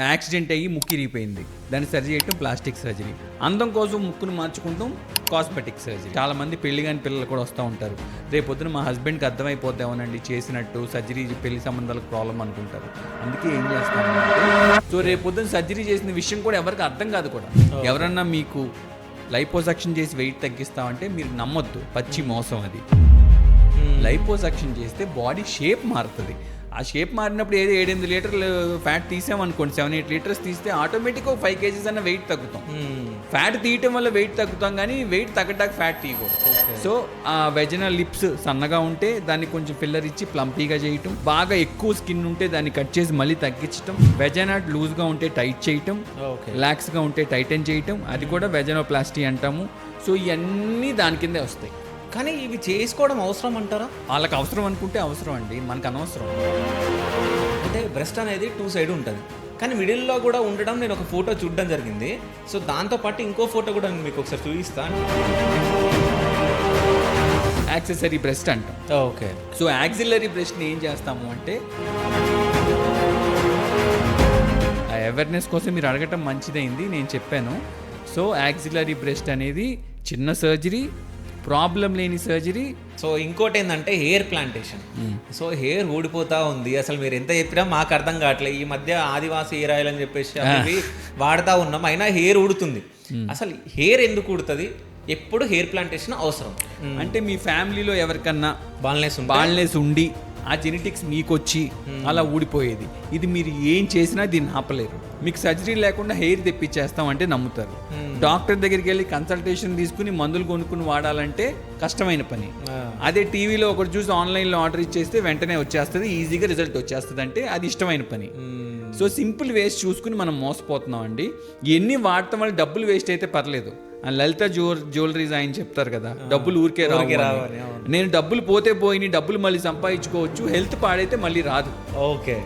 Accident అయ్యి ముక్కు ఇరిగిపోయింది, దాన్ని సర్జరీ చేయటం ప్లాస్టిక్ సర్జరీ. అందం కోసం ముక్కును మార్చుకుంటాం కాస్మెటిక్ సర్జరీ. చాలామంది పెళ్లి కాని పిల్లలు కూడా వస్తూ ఉంటారు, రేపొద్దున మా హస్బెండ్కి అర్థమైపోద్దామనండి చేసినట్టు సర్జరీ, పెళ్లి సంబంధాలకు ప్రాబ్లం అనుకుంటారు. అందుకే ఏం చేస్తామంటే, సో రేపొద్దున సర్జరీ చేసిన విషయం కూడా ఎవరికి అర్థం కాదు కూడా. ఎవరన్నా మీకు లైపోసక్షన్ చేసి వెయిట్ తగ్గిస్తామంటే మీరు నమ్మొద్దు, పచ్చి మోసం అది. లైపోసక్షన్ చేస్తే బాడీ షేప్ మారుతుంది. ఆ షేప్ మారినప్పుడు 7-8 లీటర్లు ఫ్యాట్ తీసామనుకోండి, 7-8 లీటర్స్ తీస్తే ఆటోమేటిక్గా 5 kgs అన్న వెయిట్ తగ్గుతాం. ఫ్యాట్ తీయటం వల్ల వెయిట్ తగ్గుతాం, కానీ వెయిట్ తగ్గడానికి ఫ్యాట్ తీయకూడదు. సో ఆ వెజనల్ లిప్స్ సన్నగా ఉంటే దాన్ని కొంచెం ఫిల్లర్ ఇచ్చి ప్లంపీగా చేయటం, బాగా ఎక్కువ స్కిన్ ఉంటే దాన్ని కట్ చేసి మళ్ళీ తగ్గించడం, వెజనాట్ లూజ్గా ఉంటే టైట్ చేయటం, రిలాక్స్గా ఉంటే టైటన్ చేయటం, అది కూడా వెజనోప్లాస్టీ అంటాము. సో ఇవన్నీ దాని కిందే వస్తాయి. కానీ ఇవి చేసుకోవడం అవసరం అంటారా? వాళ్ళకి అవసరం అనుకుంటే అవసరం అండి, మనకు అనవసరం. అంటే బ్రెస్ట్ అనేది 2 సైడ్ ఉంటుంది, కానీ మిడిల్లో కూడా ఉండడం నేను ఒక ఫోటో చూడడం జరిగింది. సో దాంతోపాటు ఇంకో ఫోటో కూడా నేను మీకు ఒకసారి చూపిస్తాను. యాక్సెసరీ బ్రెస్ట్ అంటాం. ఓకే. సో యాక్సిలరీ బ్రెస్ట్ని ఏం చేస్తాము అంటే, ఆ అవేర్నెస్ కోసం మీరు అడగటం మంచిదైంది, నేను చెప్పాను. సో యాక్సిలరీ బ్రెస్ట్ అనేది చిన్న సర్జరీ, ప్రాబ్లం లేని సర్జరీ. సో ఇంకోటి ఏంటంటే హెయిర్ ప్లాంటేషన్. సో హెయిర్ ఊడిపోతా ఉంది, అసలు మీరు ఎంత చెప్పినా మాకు అర్థం కావట్లేదు. ఈ మధ్య ఆదివాసి హెయిర్ ఆయిల్ అని చెప్పేసి అవి వాడుతూ ఉన్నాం, అయినా హెయిర్ ఊడుతుంది. అసలు హెయిర్ ఎందుకు ఊడుతుంది? ఎప్పుడు హెయిర్ ప్లాంటేషన్ అవసరం అంటే మీ ఫ్యామిలీలో ఎవరికన్నా బాల్నెస్ ఉండి ఆ జెనెటిక్స్ మీకు వచ్చి అలా ఊడిపోయేది, ఇది మీరు ఏం చేసినా దీన్ని ఆపలేరు. మీకు సర్జరీ లేకుండా హెయిర్ తెప్పించేస్తాం అంటే నమ్ముతారు. డాక్టర్ దగ్గరికి వెళ్ళి కన్సల్టేషన్ తీసుకుని మందులు కొనుక్కుని వాడాలంటే కష్టమైన పని. అదే టీవీలో ఒకటి చూసి ఆన్లైన్లో ఆర్డర్ ఇచ్చేస్తే వెంటనే వచ్చేస్తుంది, ఈజీగా రిజల్ట్ వచ్చేస్తుంది అంటే అది ఇష్టమైన పని. సో సింపుల్ వేస్ట్ చూసుకుని మనం మోసపోతున్నాం అండి. ఎన్ని వాడటం వల్ల డబ్బులు వేస్ట్ అయితే పర్లేదు. లలిత జ్యువెలరీస్ ఆయన చెప్తారు కదా, డబ్బులు ఊరికే రావాలి. నేను డబ్బులు పోతే పోయి డబ్బులు మళ్ళీ సంపాదించుకోవచ్చు, హెల్త్ పాడైతే మళ్ళీ రాదు. Okay.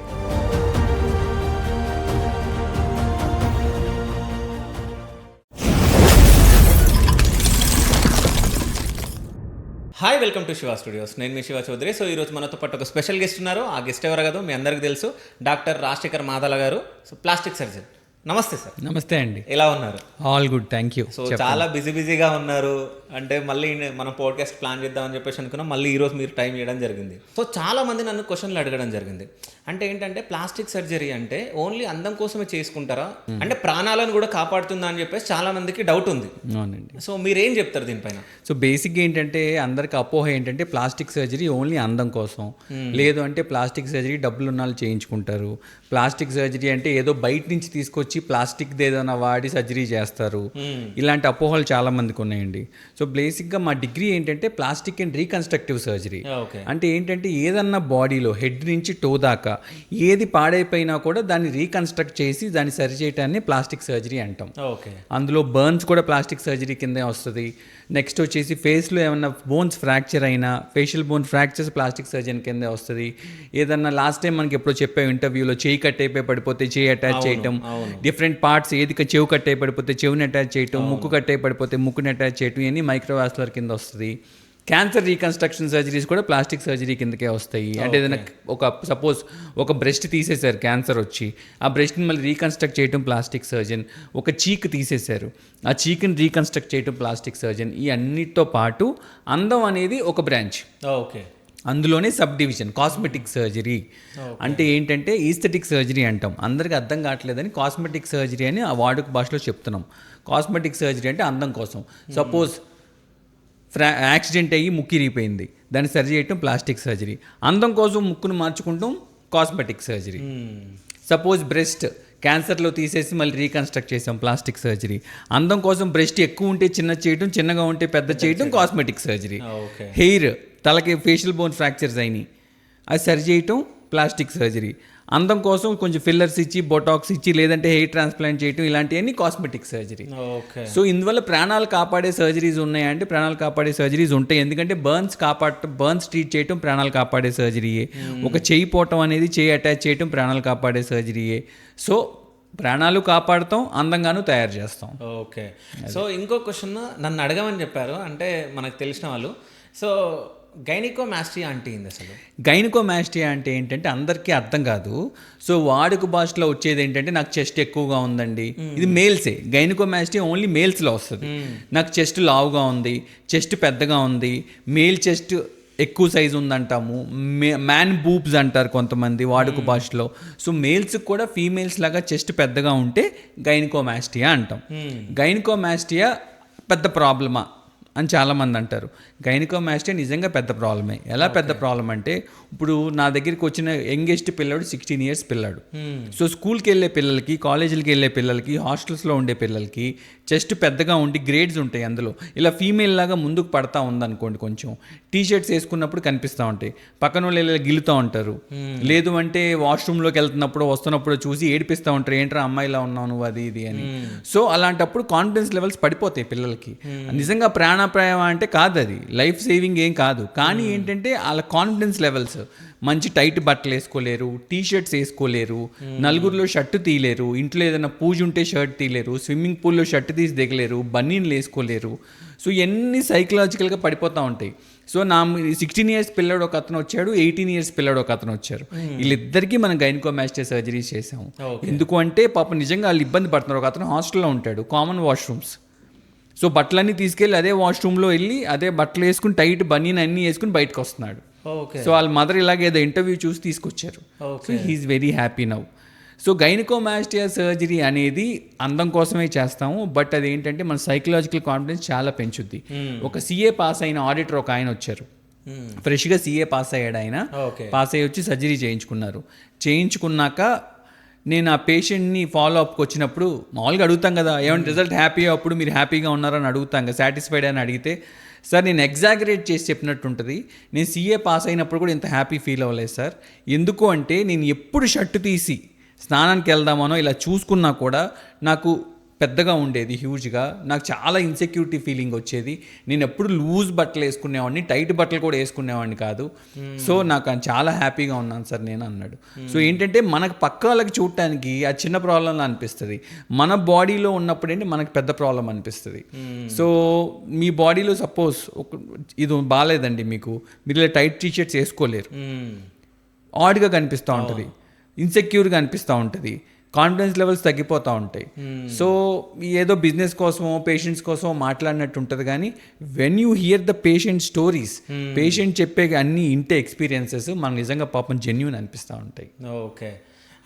Hi, welcome to Shiva studios. నేను మీ శివ చౌదరి. సో ఈరోజు మనతో పాటు ఒక స్పెషల్ గెస్ట్ ఉన్నారు. ఆ గెస్ట్ ఎవరు కాదు, మీ అందరికీ తెలుసు, డాక్టర్ రాజశేఖర్ మాదాల గారు. So plastic surgeon. నమస్తే సార్. నమస్తే అండి. ఎలా ఉన్నారు? All good, thank you. So చాలా బిజీగా ఉన్నారు. అంటే మళ్ళీ మనం పోడ్కాస్ట్ ప్లాన్ చేద్దామని చెప్పేసి అనుకున్నాం, మళ్ళీ ఈరోజు మీరు టైం ఇవ్వడం జరిగింది. సో చాలా మంది నన్ను క్వశ్చన్లు అడగడం జరిగింది. అంటే ఏంటంటే ప్లాస్టిక్ సర్జరీ అంటే ఓన్లీ అందం కోసమే చేసుకుంటారా, అంటే ప్రాణాలను కూడా కాపాడుతుందా అని చెప్పేసి చాలా మందికి డౌట్ ఉంది. అవునండి. సో మీరేం చెప్తారు దీనిపైన? సో బేసిక్గా ఏంటంటే అందరికి అపోహ ఏంటంటే ప్లాస్టిక్ సర్జరీ ఓన్లీ అందం కోసం, లేదు అంటే ప్లాస్టిక్ సర్జరీ డబ్బులు ఉన్న వాళ్ళు చేయించుకుంటారు. ప్లాస్టిక్ సర్జరీ అంటే ఏదో బయట నుంచి తీసుకొచ్చి ప్లాస్టిక్ ఏదైనా వాడి సర్జరీ చేస్తారు. ఇలాంటి అపోహలు చాలా మందికి ఉన్నాయండి. సో బేసిక్గా మా డిగ్రీ ఏంటంటే ప్లాస్టిక్ అండ్ రీకన్స్ట్రక్టివ్ సర్జరీ. అంటే ఏంటంటే ఏదన్నా బాడీలో హెడ్ నుంచి టో దాకా ఏది పాడైపోయినా కూడా దాన్ని రీకన్స్ట్రక్ట్ చేసి దాన్ని సరి చేయటాన్ని ప్లాస్టిక్ సర్జరీ అంటాం. అందులో బర్న్స్ కూడా ప్లాస్టిక్ సర్జరీ కిందే వస్తుంది. నెక్స్ట్ వచ్చేసి ఫేస్లో ఏమన్నా బోన్స్ ఫ్రాక్చర్ అయినా facial bone fractures plastic surgeon కిందే వస్తుంది. ఏదన్నా లాస్ట్ టైం మనకి ఎప్పుడో చెప్పే ఇంటర్వ్యూలో చేయి కట్ అయిపోయి పడిపోతే చేయి అటాచ్ చేయటం, డిఫరెంట్ పార్ట్స్ ఏది చెవు కట్ అయి పడిపోతే చెవుని అటాచ్ చేయటం, ముక్కు కట్ అయి పడిపోతే ముక్కుని అటాచ్ చేయటం, ఇవన్నీ మైక్రోవాస్కులర్ కింద వస్తుంది. క్యాన్సర్ రీకన్స్ట్రక్షన్ సర్జరీస్ కూడా ప్లాస్టిక్ సర్జరీ కిందకే వస్తాయి. అంటే ఏదైనా సపోజ్ ఒక బ్రెస్ట్ తీసేశారు క్యాన్సర్ వచ్చి, ఆ బ్రెస్ట్ని మళ్ళీ రీకన్స్ట్రక్ట్ చేయడం ప్లాస్టిక్ సర్జన్. ఒక చీక్ తీసేశారు, ఆ చీక్ని రీకన్స్ట్రక్ట్ చేయడం ప్లాస్టిక్ సర్జన్. ఈ అన్నిటితో పాటు అందం అనేది ఒక బ్రాంచ్. ఓకే. అందులోనే సబ్ డివిజన్ కాస్మెటిక్ సర్జరీ. అంటే ఏంటంటే ఈస్థెటిక్ సర్జరీ అంటాం, అందరికి అర్థం కావట్లేదని కాస్మెటిక్ సర్జరీ అని ఆ వాడుక భాషలో చెప్తున్నాం. కాస్మెటిక్ సర్జరీ అంటే అందం కోసం. సపోజ్ యాక్సిడెంట్ అయ్యి ముక్కు ఇరిగిపోయింది, దాన్ని సర్జరీ చేయటం ప్లాస్టిక్ సర్జరీ. అందం కోసం ముక్కును మార్చుకుంటాం కాస్మెటిక్ సర్జరీ. సపోజ్ బ్రెస్ట్ క్యాన్సర్లో తీసేసి మళ్ళీ రీకన్స్ట్రక్ట్ చేసాం ప్లాస్టిక్ సర్జరీ. అందం కోసం బ్రెస్ట్ ఎక్కువ ఉంటే చిన్న చేయటం, చిన్నగా ఉంటే పెద్ద చేయటం కాస్మెటిక్ సర్జరీ. హెయిర్ తలకి ఫేషియల్ బోన్ ఫ్రాక్చర్స్ అయినాయి, అది సరి చేయటం ప్లాస్టిక్ సర్జరీ. అందం కోసం కొంచెం ఫిల్లర్స్ ఇచ్చి బొటాక్స్ ఇచ్చి లేదంటే హెయిర్ ట్రాన్స్ప్లాంట్ చేయటం, ఇలాంటివన్నీ కాస్మెటిక్ సర్జరీ. సో ఇందువల్ల ప్రాణాలు కాపాడే సర్జరీస్ ఉన్నాయంటే ప్రాణాలు కాపాడే సర్జరీస్ ఉంటాయి. ఎందుకంటే బర్న్స్ ట్రీట్ చేయటం ప్రాణాలు కాపాడే సర్జరీయే. ఒక చేయి పోవటం అనేది చేయి అటాచ్ చేయటం ప్రాణాలు కాపాడే సర్జరీయే. సో ప్రాణాలు కాపాడుతాం, అందంగాను తయారు చేస్తాం. ఓకే. సో ఇంకో క్వశ్చన్ నన్ను అడగమని చెప్పారు, అంటే మనకు తెలిసిన వాళ్ళు. సో గైనికోమాస్టియా అంటే ఏంది అసలు? గైనకోమాస్టియా అంటే ఏంటంటే అందరికీ అర్థం కాదు. సో వాడుక భాషలో వచ్చేది ఏంటంటే నాకు చెస్ట్ ఎక్కువగా ఉందండి, ఇది మేల్సే. గైనకోమాస్టియా ఓన్లీ మేల్స్లో వస్తుంది. నాకు చెస్ట్ లావుగా ఉంది, చెస్ట్ పెద్దగా ఉంది, మేల్ చెస్ట్ ఎక్కువ సైజు ఉందంటాము, మ్యాన్ బూబ్స్ అంటారు కొంతమంది వాడుక భాషలో. సో మేల్స్కి కూడా ఫీమేల్స్ లాగా చెస్ట్ పెద్దగా ఉంటే గైనకోమాస్టియా అంటాం. గైనకోమాస్టియా పెద్ద ప్రాబ్లమా అని చాలామంది అంటారు. గైనకోమాస్టియా నిజంగా పెద్ద ప్రాబ్లమే. ఎలా పెద్ద ప్రాబ్లం అంటే, ఇప్పుడు నా దగ్గరికి వచ్చిన యంగెస్ట్ పిల్లాడు 16 years పిల్లాడు. సో స్కూల్కి వెళ్ళే పిల్లలకి, కాలేజీలకి వెళ్ళే పిల్లలకి, హాస్టల్స్లో ఉండే పిల్లలకి చెస్ట్ పెద్దగా ఉండి గ్రేడ్స్ ఉంటాయి అందులో. ఇలా ఫీమేల్ లాగా ముందుకు పడతా ఉందనుకోండి, కొంచెం టీ షర్ట్స్ వేసుకున్నప్పుడు కనిపిస్తూ ఉంటాయి, పక్కన వాళ్ళు ఇలా గిలుతూ ఉంటారు. లేదు అంటే వాష్రూమ్లోకి వెళ్తున్నప్పుడు వస్తున్నప్పుడు చూసి ఏడిపిస్తూ ఉంటారు, ఏంట్రా అమ్మాయిలా ఉన్నావు నువ్వు, అది ఇది అని. సో అలాంటప్పుడు కాన్ఫిడెన్స్ లెవెల్స్ పడిపోతాయి పిల్లలకి. నిజంగా ప్రాణాప్రాయం అంటే కాదు, అది లైఫ్ సేవింగ్ ఏం కాదు. కానీ ఏంటంటే వాళ్ళ కాన్ఫిడెన్స్ లెవెల్స్, మంచి టైట్ బట్టలు వేసుకోలేరు, టీ షర్ట్స్ వేసుకోలేరు, నలుగురిలో షర్టు తీయలేరు, ఇంట్లో ఏదైనా పూజ ఉంటే షర్ట్ తీయలేరు, స్విమ్మింగ్ పూల్లో షర్ట్ తీసి దిగలేరు, బన్నీలు వేసుకోలేరు. సో ఇవన్నీ సైకలాజికల్గా పడిపోతూ ఉంటాయి. సో నా 16 years పిల్లడు ఒక అతను వచ్చాడు, 18 years పిల్లడు ఒక అతను వచ్చారు. వీళ్ళిద్దరికీ మనం గైనకోమాస్టియా సర్జరీస్ చేసాము. ఎందుకు అంటే పాపం నిజంగా వాళ్ళు ఇబ్బంది పడుతున్నారు. ఒక అతను హాస్టల్లో ఉంటాడు, కామన్ వాష్రూమ్స్. సో బట్టలన్నీ తీసుకెళ్ళి అదే వాష్రూమ్లో వెళ్ళి అదే బట్టలు వేసుకుని టైట్ బనీన్ అన్నీ వేసుకుని బయటకు వస్తున్నాడు. సో వాళ్ళ మదర్ ఇలాగే ఏదో ఇంటర్వ్యూ చూసి తీసుకొచ్చారు. So he's very happy now. So gynaecomastia surgery అనేది అందం కోసమే చేస్తాము, బట్ అది ఏంటంటే మన సైకలాజికల్ కాన్ఫిడెన్స్ చాలా పెంచుద్ది. ఒక CA పాస్ అయిన ఆడిటర్ ఒక ఆయన వచ్చారు, ఫ్రెష్గా CA పాస్ అయ్యాడు ఆయన. పాస్ అయ్యి వచ్చి సర్జరీ చేయించుకున్నాక నేను ఆ పేషెంట్ని ఫాలో అప్కి వచ్చినప్పుడు మామూలుగా అడుగుతాం కదా, ఏమంటే రిజల్ట్ హ్యాపీ అప్పుడు మీరు హ్యాపీగా ఉన్నారని అడుగుతాం కదా, సాటిస్ఫైడ్ అని అడిగితే, సార్ నేను ఎగ్జాగరేట్ చేసి చెప్పినట్టు ఉంటుంది, నేను CA పాస్ అయినప్పుడు కూడా ఇంత హ్యాపీ ఫీల్ అవ్వలేదు సార్. ఎందుకు అంటే నేను ఎప్పుడు షర్టు తీసి స్నానానికి వెళ్దామనో ఇలా చూసుకున్నా కూడా నాకు పెద్దగా ఉండేది, హ్యూజ్గా. నాకు చాలా ఇన్సెక్యూరిటీ ఫీలింగ్ వచ్చేది. నేను ఎప్పుడు లూజ్ బట్టలు వేసుకునేవాడిని, టైట్ బట్టలు కూడా వేసుకునేవాడిని కాదు. సో నాకు చాలా హ్యాపీగా ఉన్నాను సార్ నేను అన్నాడు. సో ఏంటంటే మనకు పక్క వాళ్ళకి చూడటానికి ఆ చిన్న ప్రాబ్లంలా అనిపిస్తుంది, మన బాడీలో ఉన్నప్పుడు ఏంటి మనకు పెద్ద ప్రాబ్లం అనిపిస్తుంది. సో మీ బాడీలో సపోజ్ ఇది బాగాలేదండి, మీరు ఇలా టైట్ టీ షర్ట్స్ వేసుకోలేరు, ఆడ్గా కనిపిస్తూ ఉంటుంది, ఇన్సెక్యూర్గా అనిపిస్తూ ఉంటుంది, కాన్ఫిడెన్స్ లెవెల్స్ తగ్గిపోతూ ఉంటాయి. సో ఏదో బిజినెస్ కోసమో పేషెంట్స్ కోసమో మాట్లాడినట్టు ఉంటుంది. కానీ when you here the patient stories, patient చెప్పే అన్ని ఇంటే ఎక్స్పీరియన్సెస్ మనకు నిజంగా పాపం జెన్యూన్ అనిపిస్తూ ఉంటాయి. ఓకే,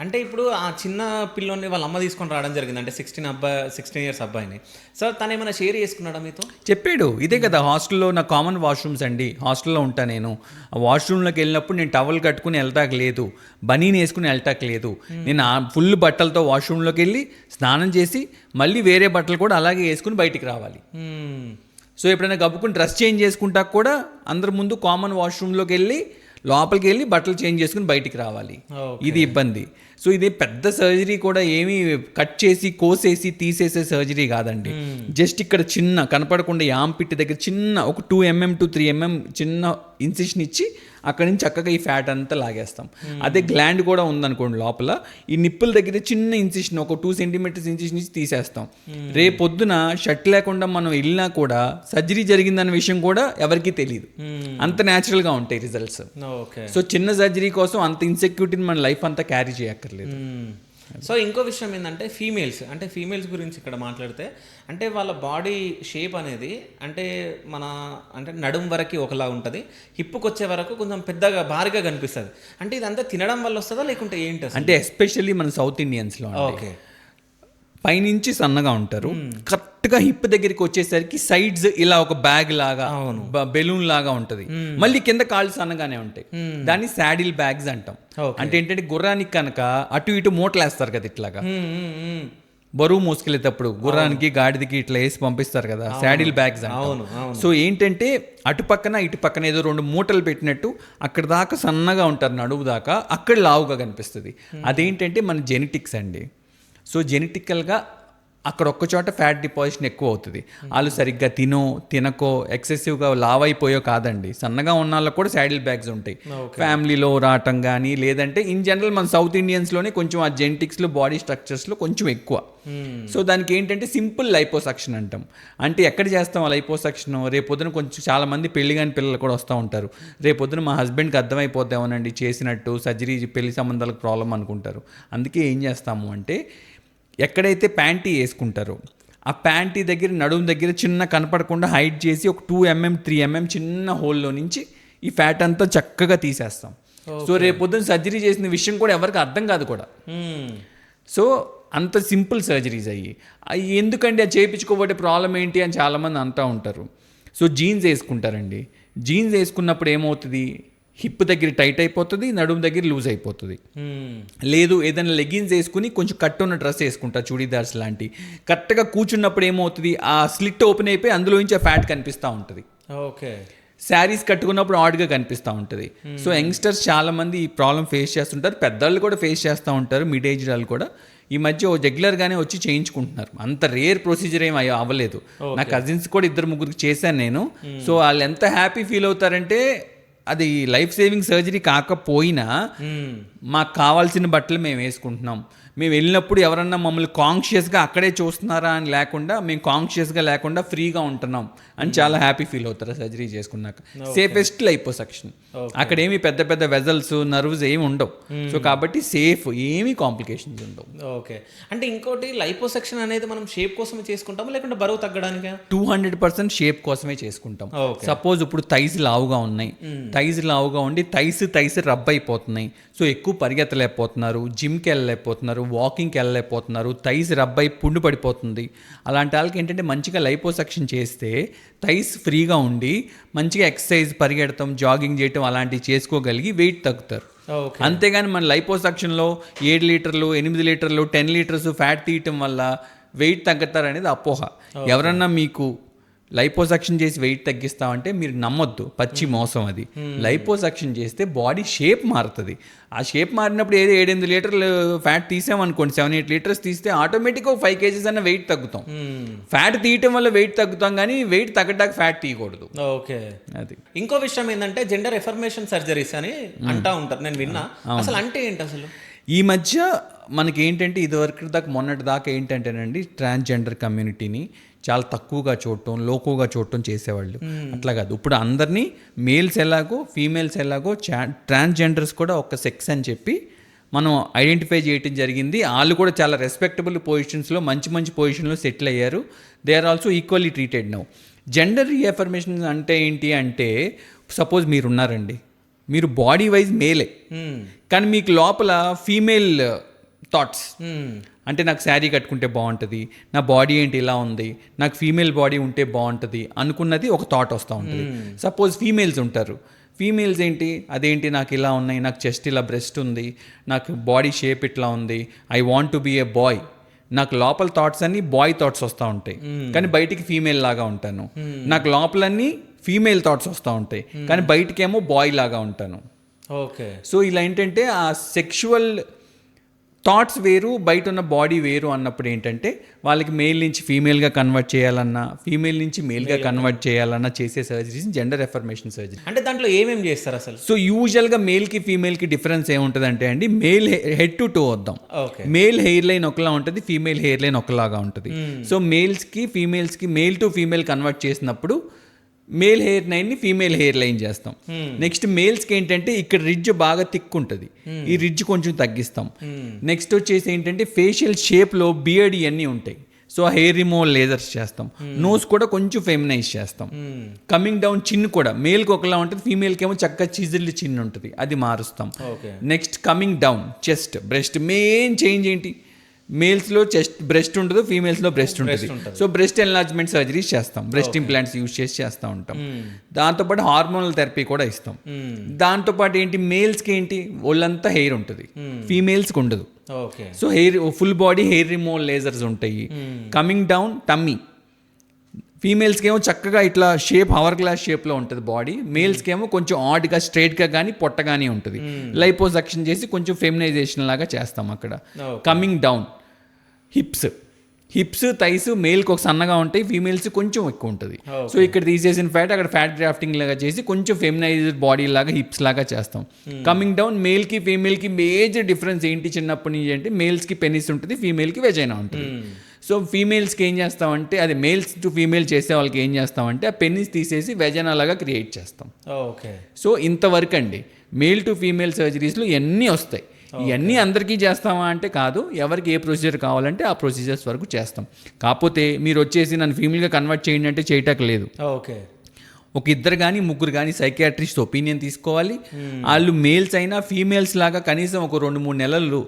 అంటే ఇప్పుడు ఆ చిన్న పిల్లోని వాళ్ళ అమ్మ తీసుకొని రావడం జరిగింది, అంటే 16 years అబ్బాయిని. సో తను ఏమైనా షేర్ చేసుకున్నాడా మీతో? చెప్పాడు, ఇదే కదా హాస్టల్లో నా కామన్ వాష్రూమ్స్ అండి, హాస్టల్లో ఉంటా నేను. ఆ వాష్రూమ్లోకి వెళ్ళినప్పుడు నేను టవల్ కట్టుకుని వెళ్తాక లేదు, బనీని వేసుకుని వెళ్తాక లేదు, నేను ఫుల్ బట్టలతో వాష్రూమ్లోకి వెళ్ళి స్నానం చేసి మళ్ళీ వేరే బట్టలు కూడా అలాగే వేసుకుని బయటికి రావాలి. సో ఎప్పుడైనా గబ్బుకుని డ్రెస్ చేంజ్ చేసుకుంటా కూడా అందరి ముందు కామన్ వాష్రూమ్లోకి వెళ్ళి లోపలికి వెళ్ళి బట్టలు చేంజ్ చేసుకుని బయటికి రావాలి. ఇది ఇబ్బంది. సో ఇది పెద్ద సర్జరీ కూడా ఏమీ కట్ చేసి కోసేసి తీసేసే సర్జరీ కాదండి. జస్ట్ ఇక్కడ చిన్న కనపడకుండా యాంపిట్ దగ్గర చిన్న ఒక 2 mm to 3 mm చిన్న ఇన్సిషన్ ఇచ్చి అక్కడి నుంచి చక్కగా ఈ ఫ్యాట్ అంతా లాగేస్తాం. అదే గ్లాండ్ కూడా ఉందనుకోండి లోపల, ఈ నిప్పుల దగ్గర చిన్న ఇన్సిషన్ ఒక 2 centimeters ఇన్సిషన్ ఇచ్చి తీసేస్తాం. రేపు పొద్దున షర్ట్ లేకుండా మనం వెళ్ళినా కూడా సర్జరీ జరిగిందన్న విషయం కూడా ఎవరికీ తెలియదు, అంత న్యాచురల్గా ఉంటాయి రిజల్ట్స్. సో చిన్న సర్జరీ కోసం అంత ఇన్సెక్యూరిటీని మన లైఫ్ అంతా క్యారీ చేయక్కర్లేదు. సో ఇంకో విషయం ఏంటంటే ఫీమేల్స్ గురించి ఇక్కడ మాట్లాడితే, అంటే వాళ్ళ బాడీ షేప్ అనేది అంటే అంటే నడుం వరకు ఒకలా ఉంటుంది, హిప్పుకి వచ్చే వరకు కొంచెం పెద్దగా భారీగా కనిపిస్తుంది. అంటే ఇదంతా తినడం వల్ల వస్తుందా లేకుంటే ఏంటి? అంటే ఎస్పెషల్లీ మన సౌత్ ఇండియన్స్లో ఓకే, పైనుంచి సన్నగా ఉంటారు, కరెక్ట్గా హిప్ దగ్గరికి వచ్చేసరికి సైడ్స్ ఇలా ఒక బ్యాగ్ లాగా బెలూన్ లాగా ఉంటుంది, మళ్ళీ కింద కాళ్ళు సన్నగానే ఉంటాయి. దాన్ని శాడిల్ బ్యాగ్స్ అంటాం. అంటే ఏంటంటే గుర్రానికి కనుక అటు ఇటు మూటలేస్తారు కదా, ఇట్లాగా బరువు మోసుకెళ్ళేటప్పుడు గుర్రానికి గాడిదకి ఇట్లా వేసి పంపిస్తారు కదా, శాడిల్ బ్యాగ్స్ అంటాం. సో ఏంటంటే అటు పక్కన ఇటు పక్కన ఏదో 2 మూటలు పెట్టినట్టు అక్కడ దాకా సన్నగా ఉంటారు, నడువు దాకా, అక్కడ లావుగా కనిపిస్తుంది. అదేంటంటే మన జెనెటిక్స్ అండి. సో జెనెటికల్గా అక్కడ ఒక్క చోట ఫ్యాట్ డిపాజిషన్ ఎక్కువ అవుతుంది. వాళ్ళు సరిగ్గా తినకో ఎక్సెసివ్గా లావ్ అయిపోయో కాదండి, సన్నగా ఉన్న వాళ్ళకి కూడా శాడిల్ బ్యాగ్స్ ఉంటాయి. ఫ్యామిలీలో రావటం కానీ లేదంటే ఇన్ జనరల్ మన సౌత్ ఇండియన్స్లోనే కొంచెం ఆ జెనెటిక్స్లో బాడీ స్ట్రక్చర్స్లో కొంచెం ఎక్కువ. సో దానికి ఏంటంటే సింపుల్ లైపోసక్షన్ అంటాం. అంటే ఎక్కడ చేస్తాం ఆ లైపోసక్షన్? రేపొద్దున కొంచెం చాలామంది పెళ్లి కాని పిల్లలు కూడా వస్తూ ఉంటారు. రేపొద్దున మా హస్బెండ్కి అర్థమైపోద్దామనండి చేసినట్టు, సర్జరీ పెళ్లి సంబంధాలకు ప్రాబ్లం అనుకుంటారు. అందుకే ఏం చేస్తాము అంటే ఎక్కడైతే ప్యాంటీ వేసుకుంటారో ఆ ప్యాంటీ దగ్గర నడుము దగ్గర చిన్న కనపడకుండా హైడ్ చేసి ఒక 2 mm 3 mm చిన్న హోల్లో నుంచి ఈ ఫ్యాట్ అంతా చక్కగా తీసేస్తాం. సో రేపొద్దున సర్జరీ చేసిన విషయం కూడా ఎవరికి అర్థం కాదు కూడా. సో అంత సింపుల్ సర్జరీస్ అవి ఎందుకండి అది చేయించుకోబోతే ప్రాబ్లం ఏంటి అని చాలామంది అంటూ ఉంటారు. So jeans వేసుకుంటారండి. జీన్స్ వేసుకున్నప్పుడు ఏమవుతుంది, హిప్ దగ్గర టైట్ అయిపోతుంది, నడుము దగ్గర లూజ్ అయిపోతుంది. లేదు ఏదైనా లెగిన్స్ వేసుకుని కొంచెం కట్ ఉన్న డ్రెస్ వేసుకుంటారు, చూడీదార్స్ లాంటి, కరెక్ట్గా కూర్చున్నప్పుడు ఏమవుతుంది, ఆ స్లిట్ ఓపెన్ అయిపోయి అందులోంచి ఆ ఫ్యాట్ కనిపిస్తూ ఉంటుంది. ఓకే. శారీస్ కట్టుకున్నప్పుడు ఆడ్గా కనిపిస్తూ ఉంటుంది. సో యంగ్స్టర్స్ చాలామంది ఈ ప్రాబ్లం ఫేస్ చేస్తుంటారు, పెద్దవాళ్ళు కూడా ఫేస్ చేస్తూ ఉంటారు, మిడ్ ఏజ్ వాళ్ళు కూడా. ఈ మధ్య రెగ్యులర్గానే వచ్చి చేయించుకుంటున్నారు. అంత రేర్ ప్రొసీజర్ ఏం అవ్వలేదు. నా కజిన్స్ కూడా 2-3 చేశాను నేను. సో వాళ్ళు ఎంత హ్యాపీ ఫీల్ అవుతారంటే అది లైఫ్ సేవింగ్ సర్జరీ కాకపోయినా మాకు కావాల్సిన బట్టలు మేము వేసుకుంటున్నాం, మేము వెళ్ళినప్పుడు ఎవరన్నా మమ్మల్ని కాన్షియస్గా అక్కడే చూస్తున్నారా అని లేకుండా మేము కాన్షియస్గా లేకుండా ఫ్రీగా ఉంటున్నాం అని చాలా హ్యాపీ ఫీల్ అవుతారు సర్జరీ చేసుకున్నాక. Safest liposuction. అక్కడ ఏమి పెద్ద పెద్ద వెజల్స్ నర్వ్స్ ఏమి ఉండవు. సో కాబట్టి సేఫ్, ఏమీ కాంప్లికేషన్స్ ఉండవు. ఓకే. అంటే ఇంకోటి లైపోసక్షన్ అనేది మనం షేప్ కోసమే చేసుకుంటాం లేకుంటే బరువు తగ్గడానికి? 200% షేప్ కోసమే చేసుకుంటాం. సపోజ్ ఇప్పుడు థైస్ లావుగా ఉన్నాయి, థైస్ లావుగా ఉండి థైస్ రబ్ అయిపోతున్నాయి, సో ఎక్కువ పరిగెత్తలేకపోతున్నారు, జిమ్కి వెళ్ళలేకపోతున్నారు, వాకింగ్కి వెళ్ళలేకపోతున్నారు, థైస్ రబ్ అయి పుండు పడిపోతుంది. అలాంటి వాళ్ళకి ఏంటంటే మంచిగా లైపోసక్షన్ చేస్తే థైస్ ఫ్రీగా ఉండి మంచిగా ఎక్సర్సైజ్, పరిగెడతాం, జాగింగ్ చేయటం అలాంటివి చేసుకోగలిగి వెయిట్ తగ్గుతారు. అంతేగాని మన లైపోసక్షన్లో 7 లీటర్లు 8 లీటర్లు 10 లీటర్స్ ఫ్యాట్ తీయటం వల్ల వెయిట్ తగ్గుతారు అనేది అపోహ. ఎవరన్నా మీకు లైపోసక్షన్ చేసి వెయిట్ తగ్గిస్తామంటే మీరు నమ్మొద్దు, పచ్చి మోసం అది. లైపోసక్షన్ చేస్తే బాడీ షేప్ మారుతుంది. ఆ షేప్ మారినప్పుడు 7-8 లీటర్లు ఫ్యాట్ తీసామనుకోండి, 7-8 లీటర్స్ తీస్తే ఆటోమేటిక్గా 5 kgs అన్న వెయిట్ తగ్గుతాం. ఫ్యాట్ తీయటం వల్ల వెయిట్ తగ్గుతాం కానీ వెయిట్ తగ్గడానికి ఫ్యాట్ తీయకూడదు. ఓకే. అది ఇంకో విషయం ఏంటంటే జెండర్ ఎఫర్మేషన్ సర్జరీస్ అని అంటా ఉంటారు, నేను విన్నా. అసలు అంటే ఏంటి అసలు? ఈ మధ్య మనకి ఏంటంటే ఇదివరకు దాకా మొన్నటి దాకా ఏంటంటేనండి ట్రాన్స్జెండర్ కమ్యూనిటీని చాలా తక్కువగా చూడటం, లోకుగా చూడటం చేసేవాళ్ళు. అట్లా కాదు, ఇప్పుడు అందరినీ మేల్స్ ఎలాగో ఫీమేల్స్ ఎలాగో ట్రాన్స్జెండర్స్ కూడా ఒక సెక్స్ అని చెప్పి మనం ఐడెంటిఫై చేయటం జరిగింది. వాళ్ళు కూడా చాలా రెస్పెక్టబుల్ పొజిషన్స్లో మంచి పొజిషన్లో సెటిల్ అయ్యారు. They are also equally treated now. Gender reaffirmation అంటే ఏంటి అంటే, సపోజ్ మీరు ఉన్నారండి, మీరు బాడీ వైజ్ మేలే కానీ మీకు లోపల ఫీమేల్ థాట్స్, అంటే నాకు శారీ కట్టుకుంటే బాగుంటుంది, నా బాడీ ఏంటి ఇలా ఉంది, నాకు ఫీమేల్ బాడీ ఉంటే బాగుంటుంది అనుకున్నది ఒక థాట్ వస్తూ ఉంటుంది. సపోజ్ ఫీమేల్స్ ఉంటారు, ఫీమేల్స్ ఏంటి అదేంటి నాకు ఇలా ఉన్నాయి, నాకు చెస్ట్ ఇలా బ్రెస్ట్ ఉంది, నాకు బాడీ షేప్ ఇట్లా ఉంది, I want to be a boy. నాకు లోపల థాట్స్ అన్నీ బాయ్ థాట్స్ వస్తూ ఉంటాయి కానీ బయటికి ఫీమేల్ లాగా ఉంటాను. నాకు లోపలన్నీ ఫీమేల్ థాట్స్ వస్తూ ఉంటాయి కానీ బయటికేమో బాయ్ లాగా ఉంటాను. ఓకే. సో ఇలా ఏంటంటే ఆ సెక్షువల్ థాట్స్ వేరు, బయట ఉన్న బాడీ వేరు అన్నప్పుడు ఏంటంటే వాళ్ళకి మేల్ నుంచి ఫీమేల్గా కన్వర్ట్ చేయాలన్నా, ఫీమేల్ నుంచి మేల్గా కన్వర్ట్ చేయాలన్నా చేసే సర్జరీస్ జెండర్ ఎఫర్మేషన్ సర్జరీ. అంటే దాంట్లో ఏమేమి చేస్తారు అసలు? సో యూజువల్గా మేల్కి ఫీమేల్కి డిఫరెన్స్ ఏముంటుంది అంటే అండి, మేల్ హెడ్ టు టో వద్దాం. మేల్ హెయిర్ లైన్ ఒకలా ఉంటుంది, ఫీమేల్ హెయిర్ లైన్ ఒకలాగా ఉంటుంది. సో మేల్స్కి ఫీమేల్స్కి మేల్ టు ఫీమేల్ కన్వర్ట్ చేసినప్పుడు మేల్ హెయిర్ లైన్ని ఫీమేల్ హెయిర్ లైన్ చేస్తాం. నెక్స్ట్ మేల్స్కి ఏంటంటే ఇక్కడ రిడ్జ్ బాగా థిక్ ఉంటుంది, ఈ రిడ్జ్ కొంచెం తగ్గిస్తాం. నెక్స్ట్ వచ్చేసి ఏంటంటే ఫేషియల్ షేప్లో బియర్డ్ ఇవన్నీ ఉంటాయి, సో హెయిర్ రిమూవల్ లేజర్స్ చేస్తాం. నోస్ కూడా కొంచెం ఫెమినైజ్ చేస్తాం. కమింగ్ డౌన్ చిన్ కూడా మేల్కి ఒకలా ఉంటుంది, ఫీమేల్కి ఏమో చక్కగా చిజిల్డ్ చిన్ ఉంటుంది, అది మారుస్తాం. Next coming down chest, breast. Main change ఏంటి, మేల్స్లో చెస్ట్ బ్రెస్ట్ ఉండదు, ఫీమేల్స్లో బ్రెస్ట్ ఉంటుంది. సో బ్రెస్ట్ ఎన్లార్జ్మెంట్ సర్జరీస్ చేస్తాం, బ్రెస్ట్ ఇంప్లాంట్స్ యూజ్ చేస్తూ ఉంటాం. దాంతోపాటు హార్మోనల్ థెరపీ కూడా ఇస్తాం. దాంతోపాటు ఏంటి, మేల్స్కి ఏంటి ఒళ్ళంతా హెయిర్ ఉంటుంది, ఫీమేల్స్కి ఉండదు. So hair full body hair removal lasers ఉంటాయి. కమింగ్ డౌన్ టమ్మీ, ఫీమేల్స్కి ఏమో చక్కగా ఇట్లా షేప్ హవర్ గ్లాస్ షేప్లో ఉంటుంది బాడీ, మేల్స్కి ఏమో కొంచెం ఆడ్గా స్ట్రైట్గా కానీ పొట్టగానే ఉంటుంది. లైపోసక్షన్ చేసి కొంచెం ఫెమినైజేషన్ లాగా చేస్తాం అక్కడ. Coming down hips, hips thighs మేల్కి ఒక సన్నగా ఉంటాయి, ఫీమేల్స్ కొంచెం ఎక్కువ ఉంటుంది. సో ఇక్కడ తీసేసిన ఫ్యాట్ అక్కడ ఫ్యాట్ గ్రాఫ్టింగ్ లాగా చేసి కొంచెం ఫెమినైజ్డ్ బాడీ లాగా హిప్స్ లాగా చేస్తాం. కమింగ్ డౌన్ మేల్కి ఫీమేల్కి మేజర్ డిఫరెన్స్ ఏంటి చిన్నప్పటి నుంచి అంటే మేల్స్కి పెనిస్ ఉంటుంది, ఫీమేల్కి వెజైనా ఉంటుంది. సో ఫీమేల్స్కి ఏం చేస్తామంటే అది మేల్స్ టు ఫీమేల్ చేసే వాళ్ళకి ఏం చేస్తామంటే ఆ పెనిస్ తీసేసి వెజైనా లాగా క్రియేట్ చేస్తాం. ఓకే. సో ఇంతవరకు అండి మేల్ టు ఫీమేల్ సర్జరీస్లో ఇవన్నీ వస్తాయి. ఇవన్నీ అందరికీ చేస్తామా అంటే కాదు, ఎవరికి ఏ ప్రొసీజర్ కావాలంటే ఆ ప్రొసీజర్స్ వరకు చేస్తాం. కాకపోతే మీరు వచ్చేసి నన్ను ఫీమేల్గా కన్వర్ట్ చేయండి అంటే చేయటం లేదు. ఓకే. ఒక ఇద్దరు కానీ ముగ్గురు కానీ సైకియాట్రిస్ట్ ఒపీనియన్ తీసుకోవాలి. వాళ్ళు మేల్స్ అయినా ఫీమేల్స్ లాగా కనీసం ఒక 2-3 నెలలు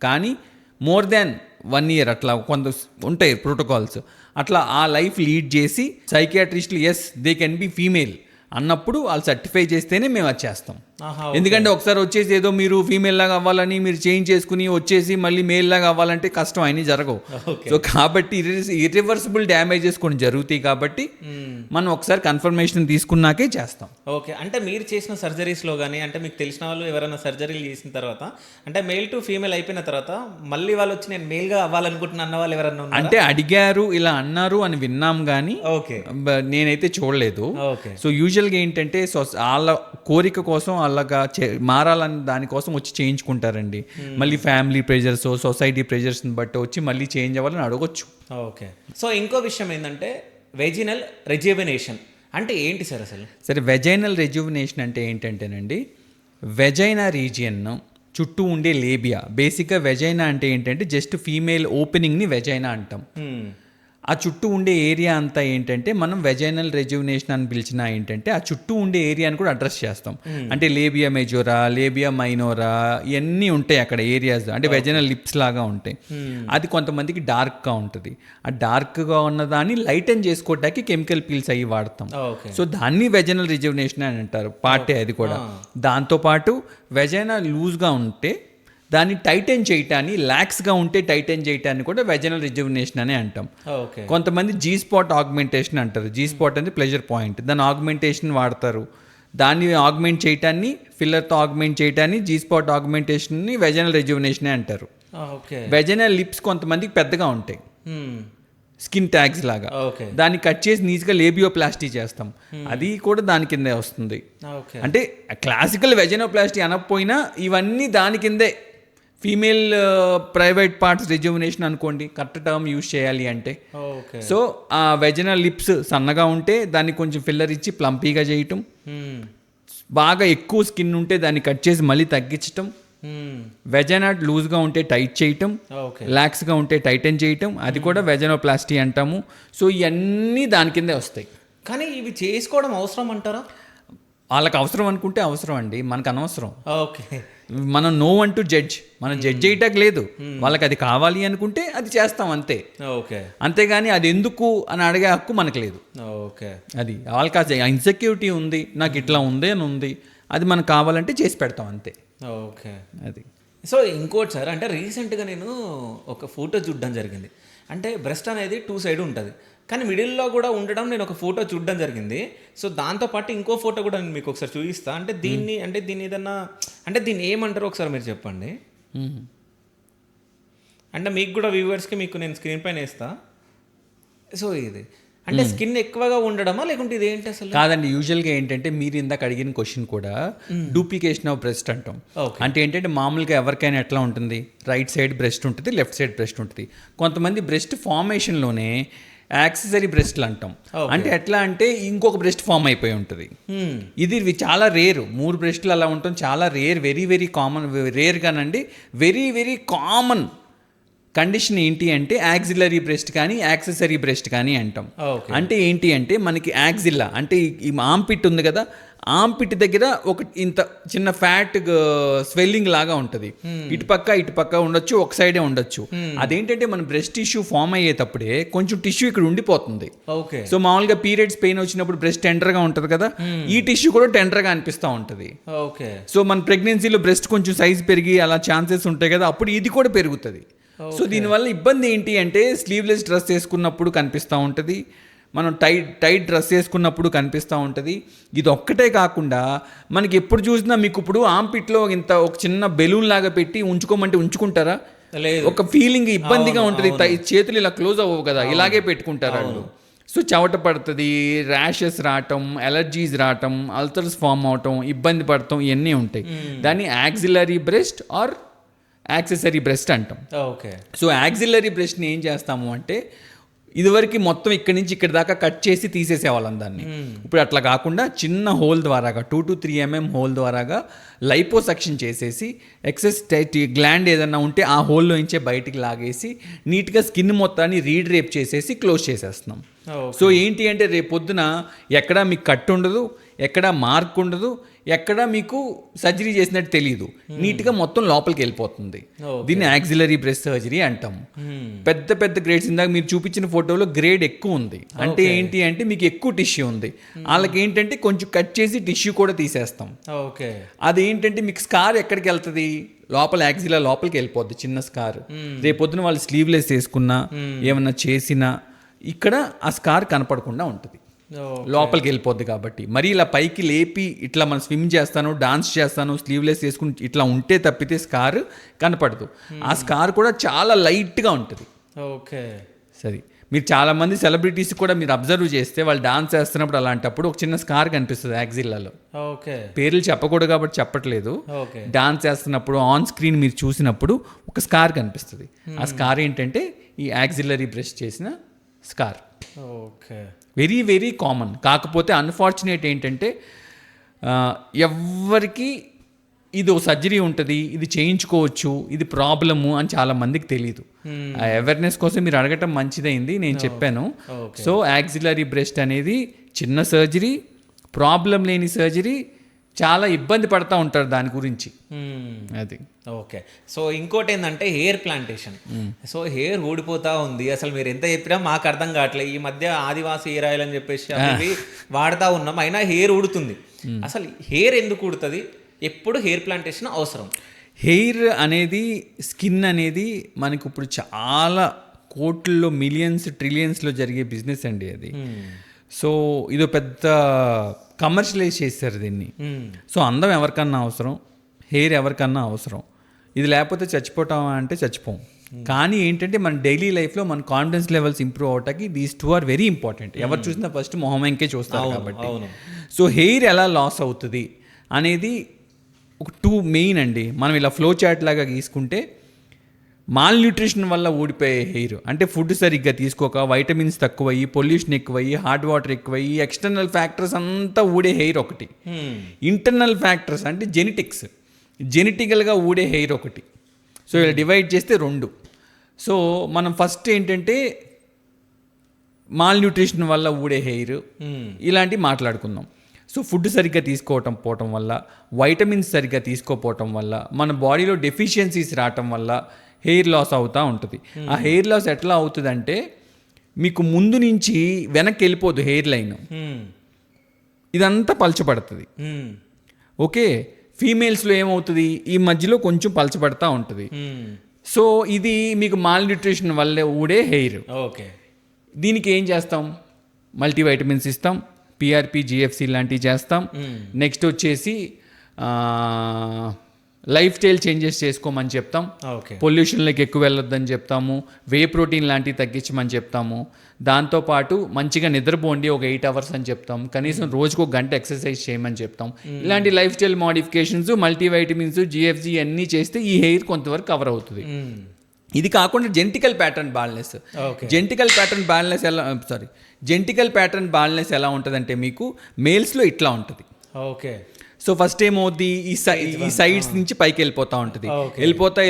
కానీ మోర్ దాన్ 1 year అట్లా కొంత ఉంటాయి ప్రోటోకాల్స్. అట్లా ఆ లైఫ్ లీడ్ చేసి సైకియాట్రిస్టులు yes they can be female అన్నప్పుడు వాళ్ళు సర్టిఫై చేస్తేనే మేము అది చేస్తాం. ఎందుకంటే ఒకసారి వచ్చేసి ఏదో మీరు ఫీమేల్ లాగా అవ్వాలని మీరు చేంజ్ చేసుకుని వచ్చేసి మళ్ళీ మేల్ లాగా అవ్వాలంటే కష్టం, అయినా జరగవు. సో కాబట్టి ఇర్రివర్సిబుల్ డ్యామేజెస్ కొన్ని జరుగుతాయి కాబట్టి మనం ఒకసారి కన్ఫర్మేషన్ తీసుకున్నాకే చేస్తాం. ఓకే. అంటే మీరు చేసిన సర్జరీస్లో కానీ అంటే మీకు తెలిసిన వాళ్ళు ఎవరైనా సర్జరీలు చేసిన తర్వాత అంటే మేల్ టు ఫీమేల్ అయిపోయిన తర్వాత మళ్ళీ వాళ్ళు వచ్చి నేను మేల్గా అవ్వాలనుకుంటున్నా అన్న వాళ్ళు ఎవరైనా అంటే అడిగారు ఇలా అన్నారు అని విన్నాం కానీ ఓకే నేనైతే చూడలేదు. ఓకే. సో యూజువల్గా ఏంటంటే వాళ్ళ కోరిక కోసం అలాగా మారాలని దానికోసం వచ్చి చేయించుకుంటారండి. మళ్ళీ ఫ్యామిలీ ప్రెజర్స్ సొసైటీ ప్రెజర్స్ని బట్టి వచ్చి మళ్ళీ చేంజ్ అవ్వాలని అడగొచ్చు. ఓకే. సో ఇంకో విషయం ఏంటంటే వెజినల్ రెజ్యువెనేషన్ అంటే ఏంటి సార్ అసలు? సరే, వెజైనల్ రెజ్యువెనేషన్ అంటే ఏంటంటేనండి వెజైనా రీజియన్ చుట్టూ ఉండే లేబియా. బేసిక్గా వెజైనా అంటే ఏంటంటే జస్ట్ ఫీమేల్ ఓపెనింగ్ని వెజైనా అంటాం. ఆ చుట్టూ ఉండే ఏరియా అంతా ఏంటంటే మనం వెజైనల్ రెజ్యువనేషన్ అని పిలిచినా ఏంటంటే ఆ చుట్టూ ఉండే ఏరియాని కూడా అడ్రస్ చేస్తాం. అంటే లేబియా మెజోరా, లేబియా మైనోరా ఇవన్నీ ఉంటాయి అక్కడ ఏరియాస్. అంటే వెజైనల్ లిప్స్ లాగా ఉంటాయి. అది కొంతమందికి డార్క్గా ఉంటుంది. ఆ డార్క్గా ఉన్నదాన్ని లైటన్ చేసుకోవడానికి కెమికల్ పీల్స్ అయ్యి వాడతాం. సో దాన్ని వెజైనల్ రెజ్యువనేషన్ అని అంటారు, పార్టే అది కూడా. దాంతోపాటు వెజైనా లూజ్గా ఉంటే దాన్ని టైటన్ చేయటాన్ని, లాక్స్గా ఉంటే టైటన్ చేయటాన్ని కూడా వెజైనల్ రెజ్యువనేషన్ అనే అంటాం. కొంతమంది జీ స్పాట్ ఆగ్మెంటేషన్ అంటారు. జీ స్పాట్ అనేది ప్లెజర్ పాయింట్, దాని ఆగ్మెంటేషన్ వాడతారు. దాన్ని ఆగ్మెంట్ చేయటాన్ని, ఫిల్లర్తో ఆగ్మెంట్ చేయటాన్ని జీ స్పాట్ ఆగ్మెంటేషన్ని వెజైనల్ రెజ్యువనేషన్ అంటారు. వెజైనల్ లిప్స్ కొంతమందికి పెద్దగా ఉంటాయి, స్కిన్ ట్యాగ్స్ లాగా. దాన్ని కట్ చేసి నీట్గా లేబియోప్లాస్టీ చేస్తాం, అది కూడా దాని కిందే వస్తుంది. అంటే క్లాసికల్ వెజైనోప్లాస్టీ అనకపోయినా ఇవన్నీ దాని కిందే. ఫీమేల్ ప్రైవేట్ పార్ట్స్ రెజ్యువనేషన్ అనుకోండి, కరెక్ట్ టర్మ్ యూజ్ చేయాలి అంటే. సో ఆ వెజైనల్ లిప్స్ సన్నగా ఉంటే దాన్ని కొంచెం ఫిల్లర్ ఇచ్చి ప్లంపీగా చేయటం, బాగా ఎక్కువ స్కిన్ ఉంటే దాన్ని కట్ చేసి మళ్ళీ తగ్గించటం, వెజైనా లూజ్గా ఉంటే టైట్ చేయటం, లాక్స్గా ఉంటే టైటన్ చేయటం, అది కూడా వెజైనోప్లాస్టీ అంటాము. సో ఇవన్నీ దాని కిందే వస్తాయి. కానీ ఇవి చేసుకోవడం అవసరం అంటారా? వాళ్ళకి అవసరం అనుకుంటే అవసరం అండి, మనకు అనవసరం. ఓకే. మనం నో అంటూ జడ్జ్, మనం జడ్జ్ చేయటం లేదు. వాళ్ళకి అది కావాలి అనుకుంటే అది చేస్తాం అంతే. ఓకే. అంతేగాని అది ఎందుకు అని అడిగే హక్కు మనకు లేదు. ఓకే. అది వాళ్ళకి అది ఇన్సెక్యూరిటీ ఉంది, నాకు ఇట్లా ఉంది అని ఉంది, అది మనకు కావాలంటే చేసి పెడతాం అంతే. ఓకే. అది. సో ఇంకోటి సార్, అంటే రీసెంట్గా నేను ఒక ఫోటో చూడడం జరిగింది. అంటే బ్రెస్ట్ అనేది 2 సైడ్ ఉంటుంది, కానీ మిడిల్లో కూడా ఉండడం నేను ఒక ఫోటో చూడడం జరిగింది. సో దాంతోపాటు ఇంకో ఫోటో కూడా నేను మీకు ఒకసారి చూపిస్తా. అంటే దీన్ని ఏదన్నా అంటే దీన్ని ఏమంటారో ఒకసారి మీరు చెప్పండి. అంటే మీకు కూడా వ్యూవర్స్కి మీకు నేను స్క్రీన్ పైన వేస్తా. సో ఇది అంటే స్కిన్ ఎక్కువగా ఉండడమా లేకుంటే ఇది ఏంటి అసలు? కాదండి, యూజువల్గా ఏంటంటే మీరు ఇందాక అడిగిన క్వశ్చన్ కూడా డూప్లికేషన్ ఆఫ్ బ్రెస్ట్ అంటాం. అంటే ఏంటంటే మామూలుగా ఎవరికైనా ఎట్లా ఉంటుంది, రైట్ సైడ్ బ్రెస్ట్ ఉంటుంది, లెఫ్ట్ సైడ్ బ్రెస్ట్ ఉంటుంది. కొంతమంది బ్రెస్ట్ ఫార్మేషన్లోనే యాక్సెసరీ బ్రెస్ట్లు అంటాం. అంటే ఎట్లా అంటే ఇంకొక బ్రెస్ట్ ఫామ్ అయిపోయి ఉంటుంది. ఇది చాలా రేర్. 3 బ్రెస్ట్లు అలా ఉంటాం, చాలా rare, very very common. Rare కానండి, వెరీ వెరీ కామన్ కండిషన్ ఏంటి అంటే యాక్సిలరీ బ్రెస్ట్ కానీ యాక్సెసరీ బ్రెస్ట్ కానీ అంటాం. అంటే ఏంటి అంటే మనకి యాక్సిల్లా అంటే ఈ ఆంపిట్ ఉంది కదా, ఆంపిట్ దగ్గర ఒక ఇంత చిన్న ఫ్యాట్ స్వెల్లింగ్ లాగా ఉంటుంది. ఇటుపక్క ఉండొచ్చు, ఒక సైడే ఉండొచ్చు. అదేంటంటే మన బ్రెస్ట్ టిష్యూ ఫామ్ అయ్యేటప్పుడే కొంచెం టిష్యూ ఇక్కడ ఉండిపోతుంది. సో మామూలుగా పీరియడ్స్ పెయిన్ వచ్చినప్పుడు బ్రెస్ట్ టెండర్గా ఉంటుంది కదా, ఈ టిష్యూ కూడా టెండర్గా అనిపిస్తూ ఉంటుంది. సో మన ప్రెగ్నెన్సీలో బ్రెస్ట్ కొంచెం సైజ్ పెరిగి అలా ఛాన్సెస్ ఉంటాయి కదా, అప్పుడు ఇది కూడా పెరుగుతుంది. సో దీనివల్ల ఇబ్బంది ఏంటి అంటే స్లీవ్లెస్ డ్రెస్ వేసుకున్నప్పుడు కనిపిస్తూ ఉంటుంది, మనం టైట్ డ్రెస్ వేసుకున్నప్పుడు కనిపిస్తూ ఉంటుంది. ఇది ఒక్కటే కాకుండా మనకి ఎప్పుడు చూసినా మీకు ఇప్పుడు ఆంపిట్లో ఇంత ఒక చిన్న బెలూన్ లాగా పెట్టి ఉంచుకోమంటే ఉంచుకుంటారా? లేదు. ఒక ఫీలింగ్ ఇబ్బందిగా ఉంటుంది. చేతులు ఇలా క్లోజ్ అవ్వవు కదా, ఇలాగే పెట్టుకుంటారు వాళ్ళు. సో చెమట పడుతుంది, ర్యాషెస్ రావటం, ఎలర్జీస్ రావటం, అల్సర్స్ ఫామ్ అవటం, ఇబ్బంది పడటం, ఇవన్నీ ఉంటాయి. దాన్ని axillary breast or accessory breast అంటాం. ఓకే. సో యాక్సిలరీ బ్రెస్ట్ని ఏం చేస్తాము అంటే ఇదివరకు మొత్తం ఇక్కడి నుంచి ఇక్కడ దాకా కట్ చేసి తీసేసేవాళ్ళం దాన్ని. ఇప్పుడు అట్లా కాకుండా చిన్న హోల్ ద్వారాగా 2 to 3 mm హోల్ ద్వారాగా లైపోసక్షన్ చేసేసి ఎక్సెస్ గ్లాండ్ ఏదన్నా ఉంటే ఆ హోల్లో నుంచే బయటికి లాగేసి నీట్గా స్కిన్ మొత్తాన్ని రీడ్రేప్ చేసేసి క్లోజ్ చేసేస్తున్నాం. సో ఏంటి అంటే రేపు పొద్దున ఎక్కడా మీకు కట్ ఉండదు, ఎక్కడా మార్క్ ఉండదు, ఎక్కడా మీకు సర్జరీ చేసినట్టు తెలియదు, నీట్గా మొత్తం లోపలికి వెళ్ళిపోతుంది. దీన్ని యాక్సిలరీ బ్రెస్ట్ సర్జరీ అంటాము. పెద్ద పెద్ద గ్రేడ్స్, ఇందాక మీరు చూపించిన ఫోటోలో గ్రేడ్ ఎక్కువ ఉంది. అంటే ఏంటి అంటే మీకు ఎక్కువ టిష్యూ ఉంది. వాళ్ళకి ఏంటంటే కొంచెం కట్ చేసి టిష్యూ కూడా తీసేస్తాం. ఓకే. అదేంటంటే మీకు స్కార్ ఎక్కడికి వెళ్తుంది, లోపల యాక్సిలా లోపలికి వెళ్ళిపోద్ది చిన్న స్కార్. రేపొద్దున వాళ్ళు స్లీవ్లెస్ వేసుకున్నా ఏమన్నా చేసినా ఇక్కడ ఆ స్కార్ కనపడకుండా ఉంటుంది, లోపలికి వెళ్ళిపోద్ది. కాబట్టి మరి ఇలా పైకి లేపి ఇట్లా మనం స్విమ్ చేస్తాను, డాన్స్ చేస్తాను, స్లీవ్లెస్ వేసుకుని ఇట్లా ఉంటే తప్పితే స్కార్ కనపడదు. ఆ స్కార్ కూడా చాలా లైట్గా ఉంటుంది. ఓకే. సరే, మీరు చాలామంది సెలబ్రిటీస్ కూడా మీరు అబ్జర్వ్ చేస్తే వాళ్ళు డాన్స్ చేస్తున్నప్పుడు అలాంటప్పుడు ఒక చిన్న స్కార్ కనిపిస్తుంది యాక్సిల్లాలో. ఓకే. పేర్లు చెప్పకూడదు కాబట్టి చెప్పట్లేదు. డాన్స్ చేస్తున్నప్పుడు ఆన్ స్క్రీన్ మీరు చూసినప్పుడు ఒక స్కార్ కనిపిస్తుంది. ఆ స్కార్ ఏంటంటే ఈ యాక్సిలరీ బ్రెస్ట్ చేసిన scar. Okay. Very very common. కాకపోతే అన్ఫార్చునేట్ ఏంటంటే ఎవరికి ఇది ఒక సర్జరీ ఉంటుంది, ఇది చేయించుకోవచ్చు, ఇది ప్రాబ్లము అని చాలా మందికి తెలియదు. ఆ అవేర్నెస్ కోసం మీరు అడగటం మంచిదైంది, నేను చెప్పాను. సో యాక్సిలరీ బ్రెస్ట్ అనేది చిన్న సర్జరీ, ప్రాబ్లం లేని సర్జరీ. చాలా ఇబ్బంది పడతా ఉంటారు దాని గురించి. అది ఓకే. సో ఇంకోటి ఏంటంటే హెయిర్ ప్లాంటేషన్. సో హెయిర్ ఊడిపోతా ఉంది, అసలు మీరు ఎంత చెప్పినా మాకు అర్థం కావట్లేదు. ఈ మధ్య ఆదివాసి హెయిర్ ఆయిల్ అని చెప్పేసి అవి వాడుతూ ఉన్నాం, అయినా హెయిర్ ఊడుతుంది. అసలు హెయిర్ ఎందుకు ఊడుతుంది, ఎప్పుడు హెయిర్ ప్లాంటేషన్ అవసరం? హెయిర్ అనేది, స్కిన్ అనేది మనకు ఇప్పుడు చాలా కోట్లలో, మిలియన్స్, ట్రిలియన్స్లో జరిగే బిజినెస్ అండి అది. సో ఇదో పెద్ద కమర్షియలైజ్ చేస్తారు దీన్ని. సో అందం ఎవరికన్నా అవసరం, హెయిర్ ఎవరికన్నా అవసరం. ఇది లేకపోతే చచ్చిపోతామా అంటే చచ్చిపోం. కానీ ఏంటంటే మన డైలీ లైఫ్లో మన కాన్ఫిడెన్స్ లెవెల్స్ ఇంప్రూవ్ అవటానికి these two are very important. ఎవరు చూసినా ఫస్ట్ మొహం వెంకే చూస్తారు కాబట్టి. సో హెయిర్ ఎలా లాస్ అవుతుంది అనేది ఒక 2 మెయిన్ అండి. మనం ఇలా ఫ్లో చార్ట్ లాగా గీసుకుంటే మాల్ న్యూట్రిషన్ వల్ల ఊడిపోయే హెయిర్ అంటే ఫుడ్ సరిగ్గా తీసుకోక, వైటమిన్స్ తక్కువయ్యి, పొల్యూషన్ ఎక్కువయ్యి, హాట్ వాటర్ ఎక్కువయ్యి, ఎక్స్టర్నల్ ఫ్యాక్టర్స్ అంతా ఊడే హెయిర్ ఒకటి. ఇంటర్నల్ ఫ్యాక్టర్స్ అంటే జెనెటికల్గా ఊడే హెయిర్ ఒకటి. సో ఇలా డివైడ్ చేస్తే 2. సో మనం ఫస్ట్ ఏంటంటే మాల్ న్యూట్రిషన్ వల్ల ఊడే హెయిర్ ఇలాంటివి మాట్లాడుకుందాం. సో ఫుడ్ సరిగ్గా తీసుకోవటం వల్ల, వైటమిన్స్ సరిగ్గా తీసుకోపోవటం వల్ల, మన బాడీలో డెఫిషియన్సీస్ రావటం వల్ల హెయిర్ లాస్ అవుతూ ఉంటుంది. ఆ హెయిర్ లాస్ ఎట్లా అవుతుందంటే మీకు ముందు నుంచి వెనక్కి వెళ్ళిపోదు హెయిర్ లైన్, ఇదంతా పలచబడుతుంది. ఓకే. ఫీమేల్స్లో ఏమవుతుంది, ఈ మధ్యలో కొంచెం పలచబడతా ఉంటుంది. సో ఇది మీకు మాల్ న్యూట్రిషన్ వల్లే ఊడే హెయిర్. ఓకే. దీనికి ఏం చేస్తాం, మల్టీవైటమిన్స్ ఇస్తాం, పిఆర్పి, జిఎఫ్సి లాంటివి చేస్తాం. నెక్స్ట్ వచ్చేసి లైఫ్ స్టైల్ చేంజెస్ చేసుకోమని చెప్తాం. పొల్యూషన్లోకి ఎక్కువ వెళ్ళొద్దని చెప్తాము. వే ప్రోటీన్ లాంటివి తగ్గించమని చెప్తాము. దాంతోపాటు మంచిగా నిద్రపోండి ఒక 8 hours అని చెప్తాం. కనీసం రోజుకు 1 గంట ఎక్సర్సైజ్ చేయమని చెప్తాం. ఇలాంటి లైఫ్ స్టైల్ మోడిఫికేషన్స్, మల్టీవైటమిన్స్, జిఎఫ్జి అన్నీ చేస్తే ఈ హెయిర్ కొంతవరకు కవర్ అవుతుంది. ఇది కాకుండా genetical pattern baldness. Genetical pattern baldness ఎలా ఉంటుందంటే మీకు మేల్స్లో ఇట్లా ఉంటుంది. ఓకే. సో ఫస్ట్ ఏమవుద్ది, ఈ సైడ్స్ నుంచి పైకి వెళ్ళిపోతూ ఉంటుంది.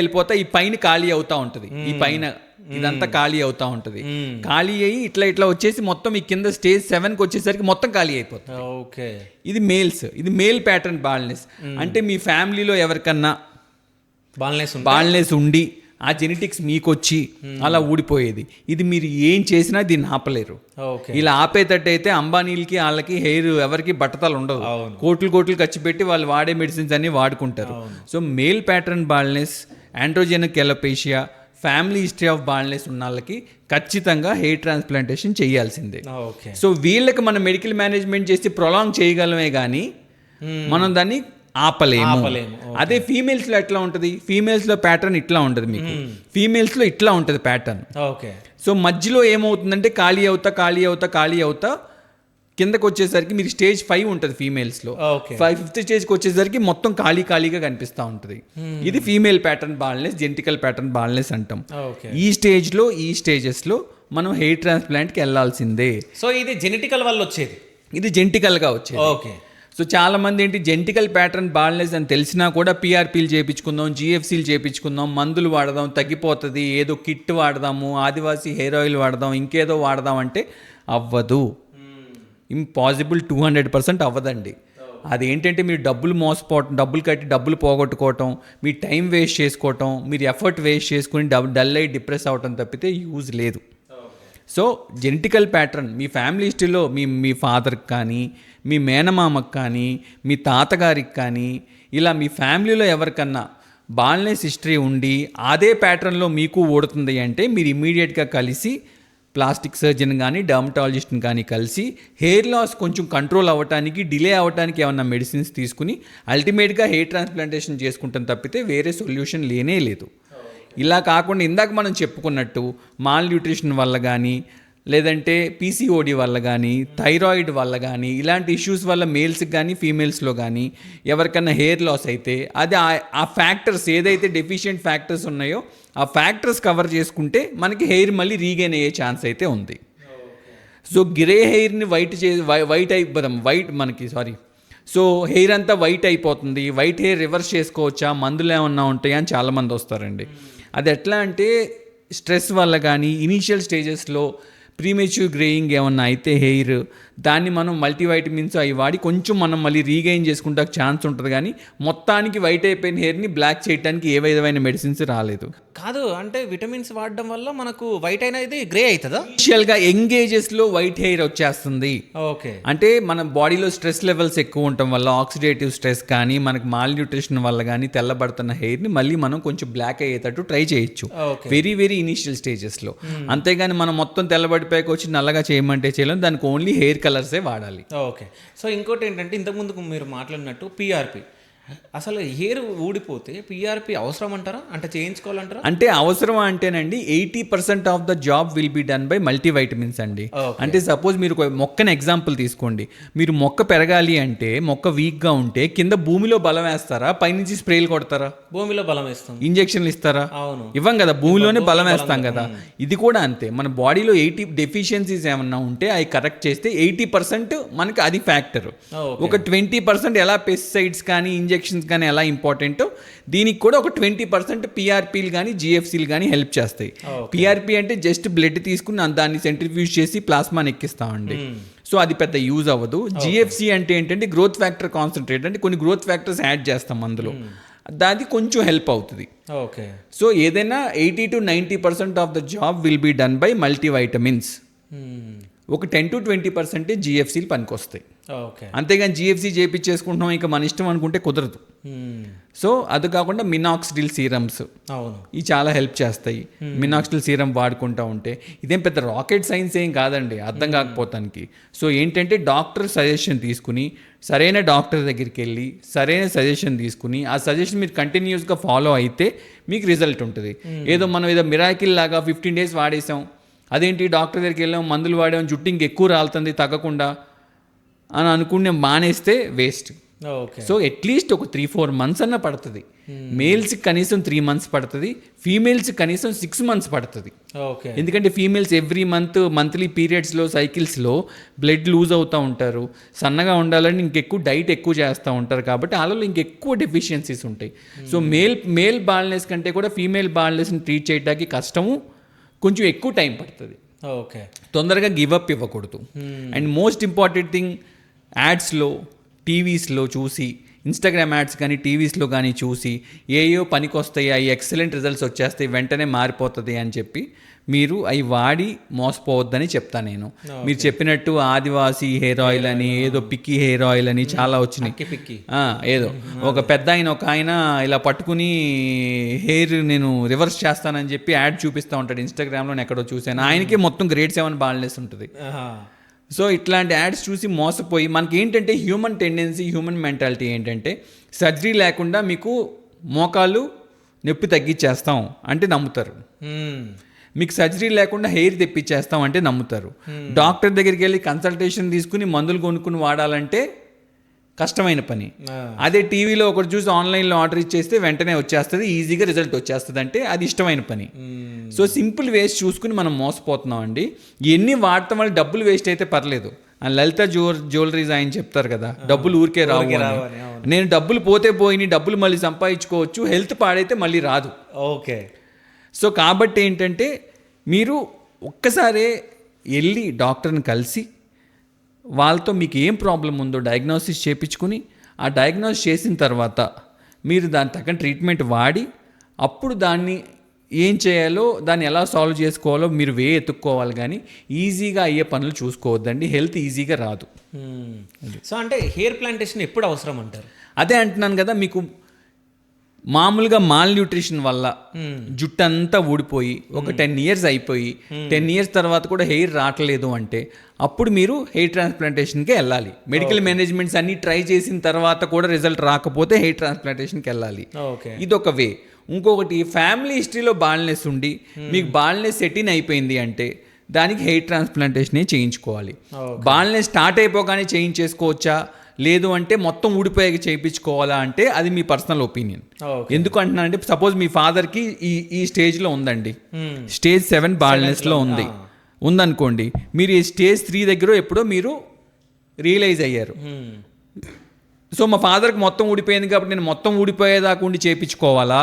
వెళ్ళిపోతా ఈ పైన ఖాళీ అవుతూ ఉంటుంది. ఈ పైన ఇదంతా ఖాళీ అవుతూ ఉంటుంది. ఖాళీ అయ్యి ఇట్లా వచ్చేసి మొత్తం ఈ కింద స్టేజ్ 7కి వచ్చేసరికి మొత్తం ఖాళీ అయిపోతుంది. ఓకే. ఇది మేల్స్. ఇది మేల్ ప్యాటర్న్ బాల్నెస్. అంటే మీ ఫ్యామిలీలో ఎవరికన్నా బాల్నెస్ ఉండి ఆ జెనెటిక్స్ మీకు వచ్చి అలా ఊడిపోయేది. ఇది మీరు ఏం చేసినా దీన్ని ఆపలేరు. ఇలా ఆపేటట్టయితే అంబానీలకి వాళ్ళకి హెయిర్ ఎవరికి బట్టతలు ఉండదు. కోట్లు ఖర్చు పెట్టి వాళ్ళు వాడే మెడిసిన్స్ అన్ని వాడుకుంటారు. So male pattern baldness, androgenic alopecia, family history of baldness ఉన్న వాళ్ళకి ఖచ్చితంగా హెయిర్ ట్రాన్స్ప్లాంటేషన్ చేయాల్సిందే. సో వీళ్ళకి మనం మెడికల్ మేనేజ్మెంట్ చేసి ప్రొలాంగ్ చేయగలమే కానీ మనం దాన్ని ఆపలేము. ఆపలేము. అదే ఫీమేల్స్లో ఎట్లా ఉంటుంది, ఫీమేల్స్లో ప్యాటర్న్ ఇట్లా ఉంటుంది, మీకు ఫీమేల్స్లో ఇట్లా ఉంటుంది ప్యాటర్న్. ఓకే. సో మధ్యలో ఏమవుతుందంటే ఖాళీ అవుతా కిందకు వచ్చేసరికి మీరు స్టేజ్ 5 ఉంటుంది ఫీమేల్స్లో. ఓకే. 5th స్టేజ్కి వచ్చేసరికి మొత్తం ఖాళీగా కనిపిస్తూ ఉంటుంది. ఇది female pattern baldness, genetical pattern baldness అంటాం. ఓకే. ఈ స్టేజెస్లో మనం హెయిర్ ట్రాన్స్ప్లాంట్కి వెళ్ళాల్సిందే. సో ఇది జెనెటికల్ వల్ల వచ్చేది, ఇది జెనెటికల్గా వచ్చేది. ఓకే. సో చాలా మంది ఏంటి జెనెటికల్ ప్యాటర్న్ బాల్నెస్ అని తెలిసినా కూడా పీఆర్పీలు చేయించుకుందాం, జీఎఫ్సీలు చేయించుకుందాం, మందులు వాడదాం తగ్గిపోతుంది, ఏదో కిట్ వాడదాము, ఆదివాసీ హెయిర్ ఆయిల్ వాడదాం, ఇంకేదో వాడదాం అంటే అవ్వదు. ఇంపాసిబుల్, 200% అవ్వదండి. అదేంటంటే మీరు డబ్బులు కట్టి డబ్బులు పోగొట్టుకోవటం, మీ టైం వేస్ట్ చేసుకోవటం, మీరు ఎఫర్ట్ వేస్ట్ చేసుకుని డల్ అయ్యి డిప్రెస్ అవటం తప్పితే యూజ్ లేదు. సో జెనెటికల్ ప్యాటర్న్ మీ ఫ్యామిలీ హిస్టరీలో మీ ఫాదర్కి కానీ, మీ మేనమామకి కానీ, మీ తాతగారికి కానీ, ఇలా మీ ఫ్యామిలీలో ఎవరికన్నా బాల్నెస్ హిస్టరీ ఉండి అదే ప్యాటర్న్లో మీకు ఓడుతుంది అంటే మీరు ఇమ్మీడియట్గా కలిసి ప్లాస్టిక్ సర్జన్ కానీ డర్మటాలజిస్ట్ని కానీ కలిసి హెయిర్ లాస్ కొంచెం కంట్రోల్ అవ్వడానికి, డిలే అవ్వడానికి ఏమన్నా మెడిసిన్స్ తీసుకుని అల్టిమేట్గా హెయిర్ ట్రాన్స్ప్లాంటేషన్ చేసుకుంటాం తప్పితే వేరే సొల్యూషన్ లేనే లేదు. ఇలా కాకుండా ఇందాక మనం చెప్పుకున్నట్టు మాల్ న్యూట్రిషన్ వల్ల కానీ, లేదంటే పీసీఓడి వల్ల కానీ, థైరాయిడ్ వల్ల కానీ, ఇలాంటి ఇష్యూస్ వల్ల మేల్స్కి కానీ ఫీమేల్స్లో కానీ ఎవరికన్నా హెయిర్ లాస్ అయితే అది ఆ ఫ్యాక్టర్స్ ఏదైతే డెఫిషియెంట్ ఫ్యాక్టర్స్ ఉన్నాయో ఆ ఫ్యాక్టర్స్ కవర్ చేసుకుంటే మనకి హెయిర్ మళ్ళీ రీగైన్ అయ్యే ఛాన్స్ అయితే ఉంది. సో గ్రే హెయిర్ని సో హెయిర్ అంతా వైట్ అయిపోతుంది, వైట్ హెయిర్ రివర్స్ చేసుకోవచ్చా, మందులు ఏమన్నా ఉంటాయా అని చాలామంది వస్తారండి. అది ఎట్లా అంటే స్ట్రెస్ వల్ల కానీ, ఇనీషియల్ స్టేజెస్లో ప్రీమెచ్యూర్ గ్రేయింగ్ ఏమన్నా అయితే హెయిర్, దాన్ని మనం మల్టీవైటమిన్స్ అవి వాడి కొంచెం మనం మళ్ళీ రీగైన్ చేసుకుంటే ఛాన్స్ ఉంటుంది. కానీ మొత్తానికి వైట్ అయిపోయిన హెయిర్ని బ్లాక్ చేయడానికి ఏ విధమైన మెడిసిన్స్ రాలేదు. కాదు అంటే విటమిన్స్ వాడడం వల్ల మనకు వైట్ అనేది గ్రే అవుతుందా? ఇనిషియల్గా యంగేజెస్లో వైట్ హెయిర్ వచ్చేస్తుంది. ఓకే. అంటే మన బాడీలో స్ట్రెస్ లెవెల్స్ ఎక్కువ ఉండటం వల్ల, ఆక్సిడేటివ్ స్ట్రెస్ కానీ, మనకు మాల్ న్యూట్రిషన్ వల్ల కానీ తెల్లబడుతున్న హెయిర్ని మళ్ళీ మనం కొంచెం బ్లాక్ అయ్యేటట్టు ట్రై చేయొచ్చు వెరీ ఇనిషియల్ స్టేజెస్లో. అంతేగాని మనం మొత్తం తెల్లబడిపోయాక వచ్చి నల్లగా చేయమంటే చేయలేం, దానికి ఓన్లీ హెయిర్ కలర్సే వాడాలి. ఓకే. సో ఇంకోటి ఏంటంటే ఇంతకుముందుకు మీరు మాట్లాడినట్టు పీఆర్పీ, అసలు హెయిర్ ఊడిపోతే పీఆర్పీ అవసరం అంటారా, అంటే చేయించుకోవాలంటారా? అంటే అవసరం అంటేనండి 80% of the job will be done by multivitamins అండి. అంటే సపోజ్ మీరు ఒక మొక్కని ఎగ్జాంపుల్ తీసుకోండి, మీరు మొక్క పెరగాలి అంటే, మొక్క వీక్గా ఉంటే కింద భూమిలో బలం వేస్తారా, పైనుంచి స్ప్రేలు కొడతారా? భూమిలో బలం వేస్తాం. ఇంజెక్షన్లు ఇస్తారా? అవును, ఇవ్వం కదా, భూమిలోనే బలం వేస్తాం కదా. ఇది కూడా అంతే, మన బాడీలో 80 డెఫిషియన్సీస్ ఏమన్నా ఉంటే అవి కరెక్ట్ చేస్తే 80% మనకి అది ఫ్యాక్టర్. ఒక 20% ఎలా పెస్టిసైడ్స్ కానీ ఇంజెక్షన్స్ కానీ ఎలా ఇంపార్టెంటో దీనికి కూడా ఒక 20% పీఆర్పీలు కానీ జిఎఫ్సీలు కానీ హెల్ప్ చేస్తాయి. పీఆర్పీ అంటే జస్ట్ బ్లడ్ తీసుకుని దాన్ని సెంట్రిఫ్యూజ్ చేసి ప్లాస్మాని ఎక్కిస్తామండి. సో అది పెద్ద యూజ్ అవ్వదు. జిఎఫ్సీ అంటే ఏంటంటే గ్రోత్ ఫ్యాక్టర్ కాన్సన్ట్రేట్, అంటే కొన్ని గ్రోత్ ఫ్యాక్టర్స్ యాడ్ చేస్తాం అందులో, దానికి కొంచెం హెల్ప్ అవుతుంది. ఓకే. సో ఏదైనా 80 to 90% of the job will be done by multivitamins. ఒక 10 to 20% జిఎఫ్సీలు పనికొస్తాయి. ఓకే. అంతేగాని జిఎఫ్సీ చేయించేసుకుంటున్నాం ఇంకా మన ఇష్టం అనుకుంటే కుదరదు. సో అది కాకుండా మినాక్సిడిల్ సీరమ్స్, అవును, ఇవి చాలా హెల్ప్ చేస్తాయి. మినాక్సిడిల్ సీరం వాడుకుంటూ ఉంటే ఇదేం పెద్ద రాకెట్ సైన్స్ ఏం కాదండి అర్థం కాకపోతానికి. సో ఏంటంటే డాక్టర్ సజెషన్ తీసుకుని, సరైన డాక్టర్ దగ్గరికి వెళ్ళి సరైన సజెషన్ తీసుకుని ఆ సజెషన్ మీరు కంటిన్యూస్గా ఫాలో అయితే మీకు రిజల్ట్ ఉంటుంది. ఏదో మనం ఏదో మిరాకిల్ లాగా 15 days వాడేసాం, అదేంటి డాక్టర్ దగ్గరికి వెళ్ళాం మందులు వాడాం జుట్టు ఇంకెక్కువ రాలుతుంది తగ్గకుండా అని అనుకుని మానేస్తే వేస్ట్. సో అట్లీస్ట్ ఒక 3-4 months అన్న పడుతుంది. మేల్స్కి కనీసం 3 months పడుతుంది, ఫీమేల్స్కి కనీసం 6 months పడుతుంది. ఎందుకంటే ఫీమేల్స్ ఎవ్రీ మంత్లీ పీరియడ్స్లో సైకిల్స్లో బ్లడ్ లూజ్ అవుతూ ఉంటారు, సన్నగా ఉండాలని ఇంకెక్కువ డైట్ ఎక్కువ చేస్తూ ఉంటారు, కాబట్టి వాళ్ళలో ఇంకెక్కువ డెఫిషియన్సీస్ ఉంటాయి. సో మేల్ బాల్నెస్ కంటే కూడా ఫీమేల్ బాల్నెస్ని ట్రీట్ చేయడానికి కష్టము, కొంచెం ఎక్కువ టైం పడుతుంది. ఓకే. తొందరగా గివప్ ఇవ్వకూడదు. అండ్ మోస్ట్ ఇంపార్టెంట్ థింగ్, యాడ్స్లో టీవీస్లో చూసి, ఇన్స్టాగ్రామ్ యాడ్స్ కానీ టీవీస్లో కానీ చూసి ఏయో పనికి వస్తాయి, అవి ఎక్సలెంట్ రిజల్ట్స్ వచ్చేస్తాయి, వెంటనే మారిపోతుంది అని చెప్పి మీరు అవి వాడి మోసపోవద్దని చెప్తాను నేను. మీరు చెప్పినట్టు ఆదివాసీ హెయిర్ ఆయిల్ అని, ఏదో పిక్కి హెయిర్ ఆయిల్ అని చాలా వచ్చినాయి. ఏదో ఒక పెద్ద ఒక ఆయన ఇలా పట్టుకుని హెయిర్ నేను రివర్స్ చేస్తానని చెప్పి యాడ్ చూపిస్తూ ఉంటాడు ఇన్స్టాగ్రామ్లో, ఎక్కడో చూశాను. ఆయనకి మొత్తం గ్రేడ్ 7 బాల్నెస్ ఉంటుంది. సో ఇట్లాంటి యాడ్స్ చూసి మోసపోయి మనకి ఏంటంటే హ్యూమన్ టెండెన్సీ, హ్యూమన్ మెంటాలిటీ ఏంటంటే సర్జరీ లేకుండా మీకు మోకాలు నొప్పి తగ్గించేస్తాం అంటే నమ్ముతారు. మీకు సర్జరీ లేకుండా హెయిర్ తెప్పించేస్తాం అంటే నమ్ముతారు. డాక్టర్ దగ్గరికి వెళ్ళి కన్సల్టేషన్ తీసుకుని మందులు కొనుక్కుని వాడాలంటే కష్టమైన పని. అదే టీవీలో ఒకటి చూసి ఆన్లైన్లో ఆర్డర్ ఇచ్చేస్తే వెంటనే వచ్చేస్తుంది, ఈజీగా రిజల్ట్ వచ్చేస్తుంది అంటే అది ఇష్టమైన పని. సో సింపుల్ వేస్ట్ చూసుకుని మనం మోసపోతున్నాం అండి. ఎన్ని వాడటం వల్ల డబ్బులు వేస్ట్ అయితే పర్లేదు. లలిత జ్యువెలరీస్ ఆయన చెప్తారు కదా, డబ్బులు ఊరికే రావు. నేను డబ్బులు పోతే పోయి డబ్బులు మళ్ళీ సంపాదించుకోవచ్చు, హెల్త్ పాడైతే మళ్ళీ రాదు. ఓకే. సో కాబట్టి ఏంటంటే మీరు ఒక్కసారే వెళ్ళి డాక్టర్ని కలిసి వాళ్ళతో మీకు ఏం ప్రాబ్లం ఉందో డయాగ్నోసిస్ చేయించుకుని ఆ డయాగ్నోస్ చేసిన తర్వాత మీరు దాని తగ్గ ట్రీట్మెంట్ వాడి అప్పుడు దాన్ని ఏం చేయాలో, దాన్ని ఎలా సాల్వ్ చేసుకోవాలో మీరు ఎత్తుక్కోవాలి. కానీ ఈజీగా అయ్యే పనులు చూసుకోవద్దండి, హెల్త్ ఈజీగా రాదు. సో అంటే హెయిర్ ప్లాంటేషన్ ఎప్పుడు అవసరం అంటారు? అదే అంటున్నాను కదా, మీకు మామూలుగా మాల్ న్యూట్రిషన్ వల్ల జుట్టు అంతా ఊడిపోయి ఒక 10 years అయిపోయి 10 years తర్వాత కూడా హెయిర్ రావట్లేదు అంటే అప్పుడు మీరు హెయిర్ ట్రాన్స్ప్లాంటేషన్కి వెళ్ళాలి. మెడికల్ మేనేజ్మెంట్స్ అన్ని ట్రై చేసిన తర్వాత కూడా రిజల్ట్ రాకపోతే హెయిర్ ట్రాన్స్ప్లాంటేషన్కి వెళ్ళాలి. ఇదొక వే. ఇంకొకటి ఫ్యామిలీ హిస్టరీలో బాల్నెస్ ఉండి మీకు బాల్నెస్ సెటిన్ అయిపోయింది అంటే దానికి హెయిర్ ట్రాన్స్ప్లాంటేషనే చేయించుకోవాలి. బాల్నెస్ స్టార్ట్ అయిపోగానే చేయించేసుకోవచ్చా, లేదు అంటే మొత్తం ఊడిపోయాక చేయించుకోవాలా అంటే అది మీ పర్సనల్ ఒపీనియన్. ఎందుకు అంటున్నానంటే సపోజ్ మీ ఫాదర్కి ఈ స్టేజ్లో ఉందండి, స్టేజ్ 7 బాల్నెస్లో ఉందనుకోండి, మీరు ఈ స్టేజ్ 3 దగ్గర ఎప్పుడో మీరు రియలైజ్ అయ్యారు. సో మా ఫాదర్కి మొత్తం ఊడిపోయింది కాబట్టి నేను మొత్తం ఊడిపోయేదాకా ఉండి చేయించుకోవాలా,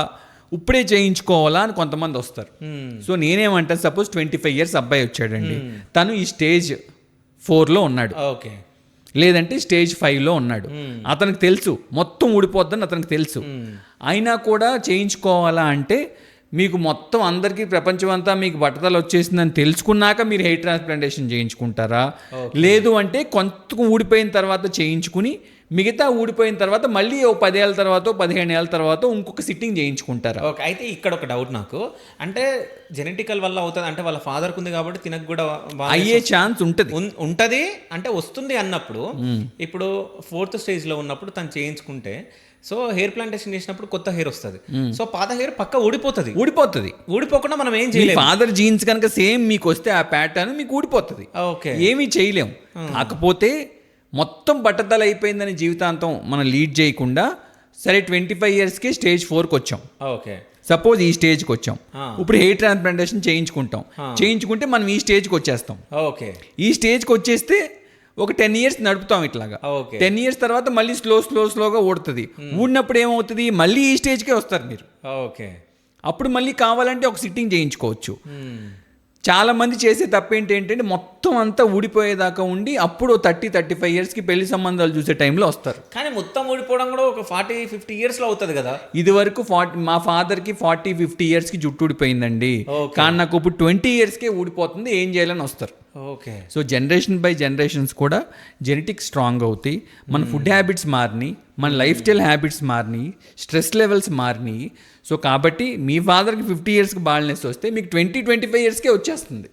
ఇప్పుడే చేయించుకోవాలా అని కొంతమంది వస్తారు. సో నేనేమంటాను, సపోజ్ 25 years అబ్బాయి వచ్చాడండి, తను ఈ స్టేజ్ 4లో ఉన్నాడు, ఓకే, లేదంటే స్టేజ్ 5లో ఉన్నాడు. అతనికి తెలుసు మొత్తం ఊడిపోద్దని అతనికి తెలుసు, అయినా కూడా చేయించుకోవాలా అంటే మీకు మొత్తం అందరికీ ప్రపంచం అంతా మీకు బట్టతలు వచ్చేసిందని తెలుసుకున్నాక మీరు హెయిర్ ట్రాన్స్ప్లాంటేషన్ చేయించుకుంటారా, లేదు అంటే కొంత ఊడిపోయిన తర్వాత చేయించుకుని మిగతా ఊడిపోయిన తర్వాత మళ్ళీ 10 ఏళ్ళ తర్వాత 15 ఏళ్ళ తర్వాత ఇంకొక సిట్టింగ్ చేయించుకుంటారా? ఓకే. అయితే ఇక్కడ ఒక డౌట్ నాకు, అంటే జెనెటికల్ వల్ల అవుతుంది అంటే వాళ్ళ ఫాదర్కి ఉంది కాబట్టి తినకు కూడా అయ్యే ఛాన్స్ ఉంటుంది అంటే వస్తుంది అన్నప్పుడు, ఇప్పుడు 4th స్టేజ్లో ఉన్నప్పుడు తను చేయించుకుంటే సో హెయిర్ ప్లాంటేషన్ చేసినప్పుడు కొత్త హెయిర్ వస్తుంది, సో పాత హెయిర్ పక్క ఊడిపోతుంది. ఊడిపోకుండా మనం ఏం చేయలేము. ఫాదర్ జీన్స్ కనుక సేమ్ మీకు వస్తే ఆ ప్యాటర్న్ మీకు ఊడిపోతుంది. ఓకే, ఏమీ చేయలేము. కాకపోతే మొత్తం బట్టతల అయిపోయిందని జీవితాంతం మనం లీడ్ చేయకుండా సరే 25 yearsకి స్టేజ్ 4కి వచ్చాం. ఓకే, సపోజ్ ఈ స్టేజ్కి వచ్చాం, ఇప్పుడు హెయిర్ ట్రాన్స్ప్లాంటేషన్ చేయించుకుంటే మనం ఈ స్టేజ్కి వచ్చేస్తాం. ఓకే, ఈ స్టేజ్కి వచ్చేస్తే ఒక 10 years నడుపుతాం ఇట్లాగా. 10 years తర్వాత మళ్ళీ స్లోగా ఊడుతుంది. ఊడినప్పుడు ఏమవుతుంది, మళ్ళీ ఈ స్టేజ్కే వస్తారు మీరు. ఓకే, అప్పుడు మళ్ళీ కావాలంటే ఒక సిట్టింగ్ చేయించుకోవచ్చు. చాలా మంది చేసే తప్పేంటంటే మొత్తం అంతా ఊడిపోయేదాకా ఉండి అప్పుడు 30-35 yearsకి పెళ్లి సంబంధాలు చూసే టైంలో వస్తారు. కానీ మొత్తం ఊడిపోవడం కూడా ఒక 40-50 yearsలో అవుతుంది కదా. ఇది వరకు మా ఫాదర్కి 40-50 yearsకి జుట్టు ఊడిపోయిందండి, కానీ నాకు ఇప్పుడు 20 yearsకే ఊడిపోతుంది, ఏం చేయాలని వస్తారు. Okay, so generation by generations కూడా జెనెటిక్స్ స్ట్రాంగ్ అవుతాయి. మన ఫుడ్ హ్యాబిట్స్ మారినాయి, మన లైఫ్ స్టైల్ హ్యాబిట్స్ మారినాయి, స్ట్రెస్ లెవెల్స్ మారినాయి. సో కాబట్టి మీ ఫాదర్కి 50 yearsకి బాల్నెస్ వస్తే మీకు 20-25 yearsకే వచ్చేస్తుంది.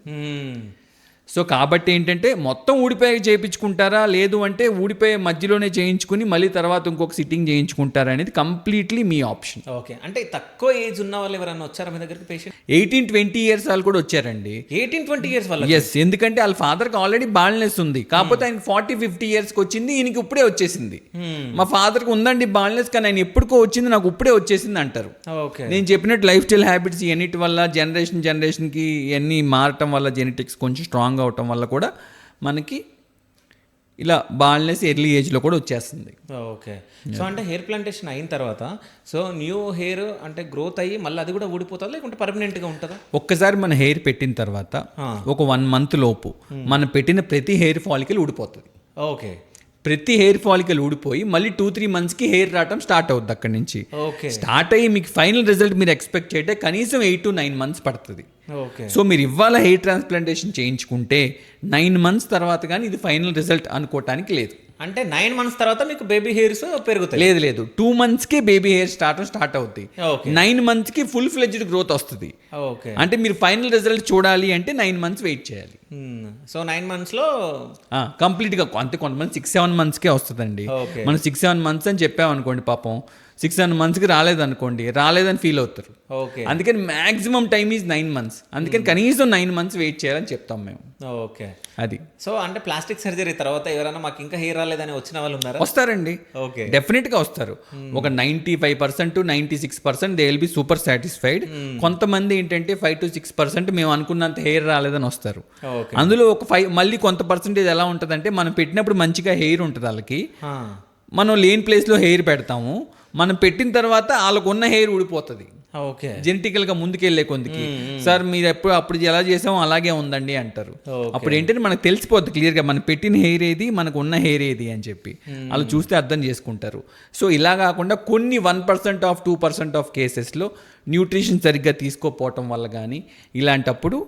సో కాబట్టి ఏంటంటే మొత్తం ఊడిపోయాక చేయించుకుంటారా, లేదు అంటే ఊడిపోయే మధ్యలోనే చేయించుకుని మళ్ళీ తర్వాత ఇంకొక సిట్టింగ్ చేయించుకుంటారా అనేది కంప్లీట్లీ మీ ఆప్షన్. ఓకే, అంటే తక్కువ ఏజ్ ఉన్న వాళ్ళు ఎవరైనా వచ్చారా మీ దగ్గరికి పేషెంట్? 18-20 years వాళ్ళు కూడా వచ్చారండి. 18-20 years వాళ్ళు? ఎస్, ఎందుకంటే వాళ్ళ ఫాదర్కి ఆల్రెడీ బాల్నెస్ ఉంది, కాకపోతే ఆయనకి 40-50 yearsకి వచ్చింది, ఈయనకి ఇప్పుడే వచ్చేసింది. మా ఫాదర్కి ఉందండి బాల్నెస్, కానీ ఆయన ఎప్పుడుకో వచ్చింది, నాకు ఇప్పుడే వచ్చేసింది అంటారు. ఓకే, నేను చెప్పినట్టు లైఫ్ స్టైల్ హ్యాబిట్స్ ఇవన్నిటి వల్ల జనరేషన్కి ఇవన్నీ మారటం వల్ల జెనెటిక్స్ కొంచెం స్ట్రాంగ్ అవటం వల్ల కూడా మనకి ఇలా బాల్నెస్ ఎర్లీ ఏజ్లో కూడా వచ్చేస్తుంది. ఓకే, సో అంటే హెయిర్ ప్లాంటేషన్ అయిన తర్వాత సో న్యూ హెయిర్ అంటే గ్రోత్ అయ్యి మళ్ళీ అది కూడా ఊడిపోతుందా లేకుంటే పర్మనెంట్గా ఉంటుందా? ఒక్కసారి మన హెయిర్ పెట్టిన తర్వాత ఒక 1 month లోపు మనం పెట్టిన ప్రతి హెయిర్ ఫాలికల్ ఊడిపోతుంది. ఓకే, ప్రతి హెయిర్ ఫాలికల్ ఊడిపోయి మళ్ళీ 2-3 monthsకి హెయిర్ రావటం స్టార్ట్ అవుతుంది. అక్కడి నుంచి స్టార్ట్ అయ్యి మీకు ఫైనల్ రిజల్ట్ మీరు ఎక్స్పెక్ట్ చేయటే కనీసం 8-9 months పడుతుంది. సో మీరు ఇవాళ హెయిర్ ట్రాన్స్ప్లాంటేషన్ చేయించుకుంటే 9 months తర్వాత కానీ ఇది ఫైనల్ రిజల్ట్ అనుకోవటానికి లేదు. అంటే 9 months తర్వాత మీకు బేబీ హెయిర్స్ పెరుగుతాయి? లేదు 2 monthsకే బేబీ హెయిర్ స్టార్ట్ అవుతాయి. ఓకే. 9 monthsకి ఫుల్ ఫ్లెడ్జ్డ్ గ్రోత్ వస్తుంది. ఓకే. అంటే మీరు ఫైనల్ రిజల్ట్ చూడాలి అంటే 9 months వెయిట్ చేయాలి. సో 9 monthsలో కంప్లీట్గా అంతే. కొంతమంది 6-7 monthsకే వస్తుందండి. ఓకే. మనం 6-7 months అని చెప్పామనుకోండి, పాపం 6-7 monthsకి రాలేదని ఫీల్ అవుతారు. ఓకే. అందుకని మ్యాక్సిమం టైమ్ ఈజ్ 9 months. అందుకని కనీసం 9 months వెయిట్ చేయాలని చెప్తాం మేము. ఓకే. అది. సో అంటే ప్లాస్టిక్ సర్జరీ తర్వాత ఎవరైనా మాకు ఇంకా హెయిర్ రాలేదని వచ్చిన వాళ్ళు ఉన్నారా? వస్తారండి. ఓకే. డెఫినెట్గా వస్తారు. ఒక 95% to 96% they will be super satisfied. కొంతమంది ఏంటంటే 5 to 6% మేము అనుకున్నంత హెయిర్ రాలేదని వస్తారు. ఓకే. అందులో ఒక 5 మళ్ళీ కొంత పర్సెంటేజ్ ఎలా ఉంటుందంటే, మనం పెట్టినప్పుడు మంచిగా హెయిర్ ఉంటుంది వాళ్ళకి, మనం లేని ప్లేస్లో హెయిర్ పెడతాము, మనం పెట్టిన తర్వాత వాళ్ళకు ఉన్న హెయిర్ ఊడిపోతుంది. ఓకే. జెనెటికల్గా ముందుకెళ్ళే కొందికి, సార్ మీరు అప్పుడు ఎలా చేసామో అలాగే ఉందండి అంటారు. అప్పుడు ఏంటంటే మనకు తెలిసిపోద్ది క్లియర్గా మనం పెట్టిన హెయిర్ ఏది, మనకు ఉన్న హెయిర్ ఏది అని చెప్పి వాళ్ళు చూస్తే అర్థం చేసుకుంటారు. సో ఇలా కాకుండా కొన్ని 1% ఆఫ్ 2% ఆఫ్ కేసెస్లో న్యూట్రిషన్ సరిగ్గా తీసుకోపోవటం వల్ల కానీ ఇలాంటప్పుడు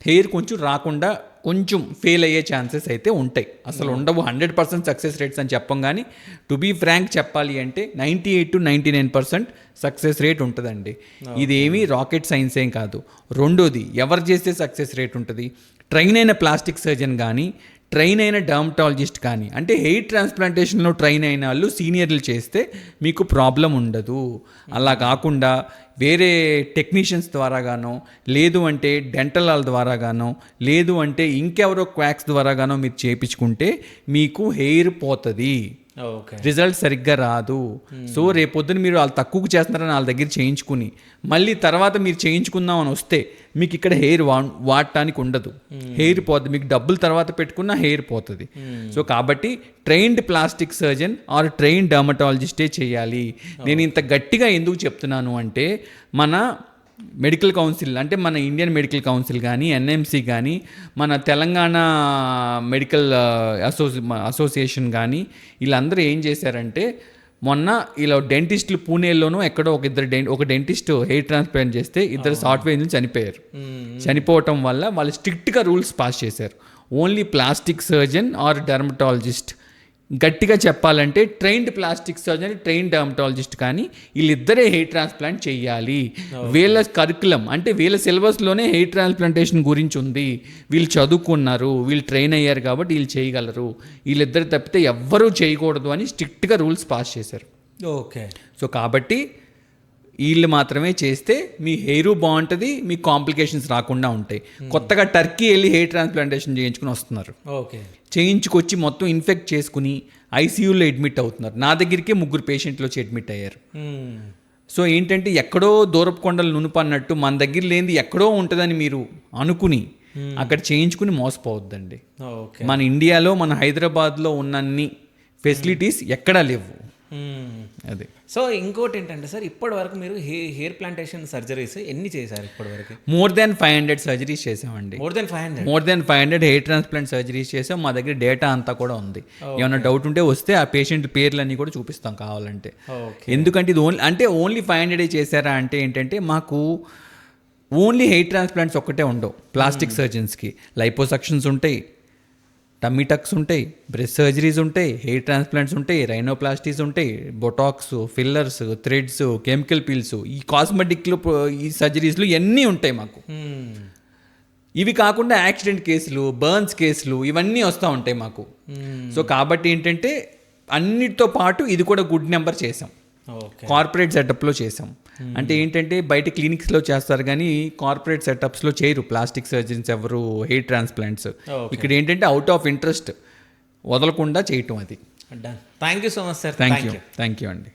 హెయిర్ కొంచెం రాకుండా కొంచెం ఫెయిల్ అయ్యే ఛాన్సెస్ అయితే ఉంటాయి. అసలు ఉండవు 100% సక్సెస్ రేట్స్ అని చెప్పం, కానీ టు బీ ఫ్రాంక్ చెప్పాలి అంటే 98 to 99% సక్సెస్ రేట్ ఉంటుందండి. ఇదేమీ రాకెట్ సైన్స్ ఏం కాదు. రెండోది, ఎవరు చేస్తే సక్సెస్ రేట్ ఉంటుంది? ట్రైన్ అయిన ప్లాస్టిక్ సర్జన్ కానీ, ట్రైన్ అయిన డర్మటాలజిస్ట్ కానీ, అంటే హెయిర్ ట్రాన్స్ప్లాంటేషన్లో ట్రైన్ అయిన వాళ్ళు సీనియర్లు చేస్తే మీకు ప్రాబ్లం ఉండదు. అలా కాకుండా వేరే టెక్నీషియన్స్ ద్వారాగానో, లేదు అంటే డెంటల్ వాళ్ళ ద్వారాగానో, లేదు అంటే ఇంకెవరో క్వాక్స్ ద్వారాగానో మీరు చేయించుకుంటే మీకు హెయిర్ పోతుంది, రిజల్ట్ సరిగ్గా రాదు. సో రేపొద్దున మీరు వాళ్ళు తక్కువకు చేస్తున్నారని వాళ్ళ దగ్గర చేయించుకుని మళ్ళీ తర్వాత మీరు చేయించుకుందాం అని వస్తే మీకు ఇక్కడ హెయిర్ వాడటానికి ఉండదు, హెయిర్ పోతుంది. మీకు డబ్బులు తర్వాత పెట్టుకున్న హెయిర్ పోతుంది. సో కాబట్టి trained plastic surgeon or trained డర్మటాలజిస్టే చేయాలి. నేను ఇంత గట్టిగా ఎందుకు చెప్తున్నాను అంటే, మన మెడికల్ కౌన్సిల్ అంటే మన ఇండియన్ మెడికల్ కౌన్సిల్ కానీ, ఎన్ఎంసి కానీ, మన తెలంగాణ మెడికల్ అసోసియేషన్ కానీ, వీళ్ళందరూ ఏం చేశారంటే, మొన్న ఇలా డెంటిస్టులు పూణేలోనూ ఎక్కడో ఒక డెంటిస్ట్ హెయిర్ ట్రాన్స్ప్లాంట్ చేస్తే 2 సాఫ్ట్వేర్ ఇంజనీర్లు చనిపోయారు. చనిపోవటం వల్ల వాళ్ళు స్ట్రిక్ట్గా రూల్స్ పాస్ చేశారు. Only plastic surgeon or dermatologist, గట్టిగా చెప్పాలంటే trained plastic surgeon, trained dermatologist కానీ వీళ్ళిద్దరే హెయిర్ ట్రాన్స్ప్లాంట్ చేయాలి. వీళ్ళ కరికులం అంటే వీళ్ళ సిలబస్లోనే హెయిర్ ట్రాన్స్ప్లాంటేషన్ గురించి ఉంది, వీళ్ళు చదువుకున్నారు, వీళ్ళు ట్రైన్ అయ్యారు కాబట్టి వీళ్ళు చేయగలరు. వీళ్ళిద్దరు తప్పితే ఎవ్వరూ చేయకూడదు అని స్ట్రిక్ట్గా రూల్స్ పాస్ చేశారు. ఓకే. సో కాబట్టి వీళ్ళు మాత్రమే చేస్తే మీ హెయిర్ బాగుంటుంది, మీకు కాంప్లికేషన్స్ రాకుండా ఉంటాయి. కొత్తగా టర్కీ వెళ్ళి హెయిర్ ట్రాన్స్ప్లాంటేషన్ చేయించుకుని వస్తున్నారు. ఓకే. చేయించుకొచ్చి మొత్తం ఇన్ఫెక్ట్ చేసుకుని ఐసీయూలో అడ్మిట్ అవుతున్నారు. నా దగ్గరికే 3 పేషెంట్లు వచ్చి అడ్మిట్ అయ్యారు. సో ఏంటంటే ఎక్కడో దూరపు కొండలు నునుపన్నట్టు మన దగ్గర లేనిది ఎక్కడో ఉంటుందని మీరు అనుకుని అక్కడ చేయించుకుని మోసపోవద్దండి. మన ఇండియాలో, మన హైదరాబాద్లో ఉన్నన్ని ఫెసిలిటీస్ ఎక్కడా లేవు. అదే. సో ఇంకోటి ఏంటంటే సార్, ఇప్పటి వరకు మీరు హెయిర్ ప్లాంటేషన్ సర్జరీస్ ఎన్ని చేశారు ఇప్పటి వరకు? మోర్ దాన్ 500 సర్జరీస్ చేసామండి. More than 500 hair transplant surgeries చేసాం. మా దగ్గర డేటా అంతా కూడా ఉంది. ఏమైనా డౌట్ ఉంటే వస్తే ఆ పేషెంట్ పేర్లన్నీ కూడా చూపిస్తాం కావాలంటే. ఎందుకంటే ఇది ఓన్లీ 500 చేశారా అంటే ఏంటంటే, మాకు ఓన్లీ హెయిర్ ట్రాన్స్ప్లాంట్స్ ఒక్కటే ఉండవు ప్లాస్టిక్ సర్జన్స్కి. లైపోసక్షన్స్ ఉంటాయి, టమ్మీ టక్స్ ఉంటాయి, బ్రెస్ట్ సర్జరీస్ ఉంటాయి, హెయిర్ ట్రాన్స్ప్లాంట్స్ ఉంటాయి, రైనోప్లాస్టీస్ ఉంటాయి, Botox, fillers, threads, chemical peels, ఈ కాస్మెటిక్లో ఈ సర్జరీస్లు ఇవన్నీ ఉంటాయి మాకు. ఇవి కాకుండా యాక్సిడెంట్ కేసులు, బర్న్స్ కేసులు ఇవన్నీ వస్తూ ఉంటాయి మాకు. సో కాబట్టి ఏంటంటే అన్నిటితో పాటు ఇది కూడా గుడ్ నెంబర్ చేసాం. కార్పొరేట్ సెటప్లో చేసాం. అంటే ఏంటంటే బయట క్లినిక్స్లో చేస్తారు కానీ కార్పొరేట్ సెటప్స్లో చేయరు ప్లాస్టిక్ సర్జన్స్ ఎవరు హెయిర్ ట్రాన్స్ప్లాంట్స్. ఇక్కడ ఏంటంటే అవుట్ ఆఫ్ ఇంట్రెస్ట్ వదలకుండా చేయటం అది. Thank you so much sir. Thank you అండి.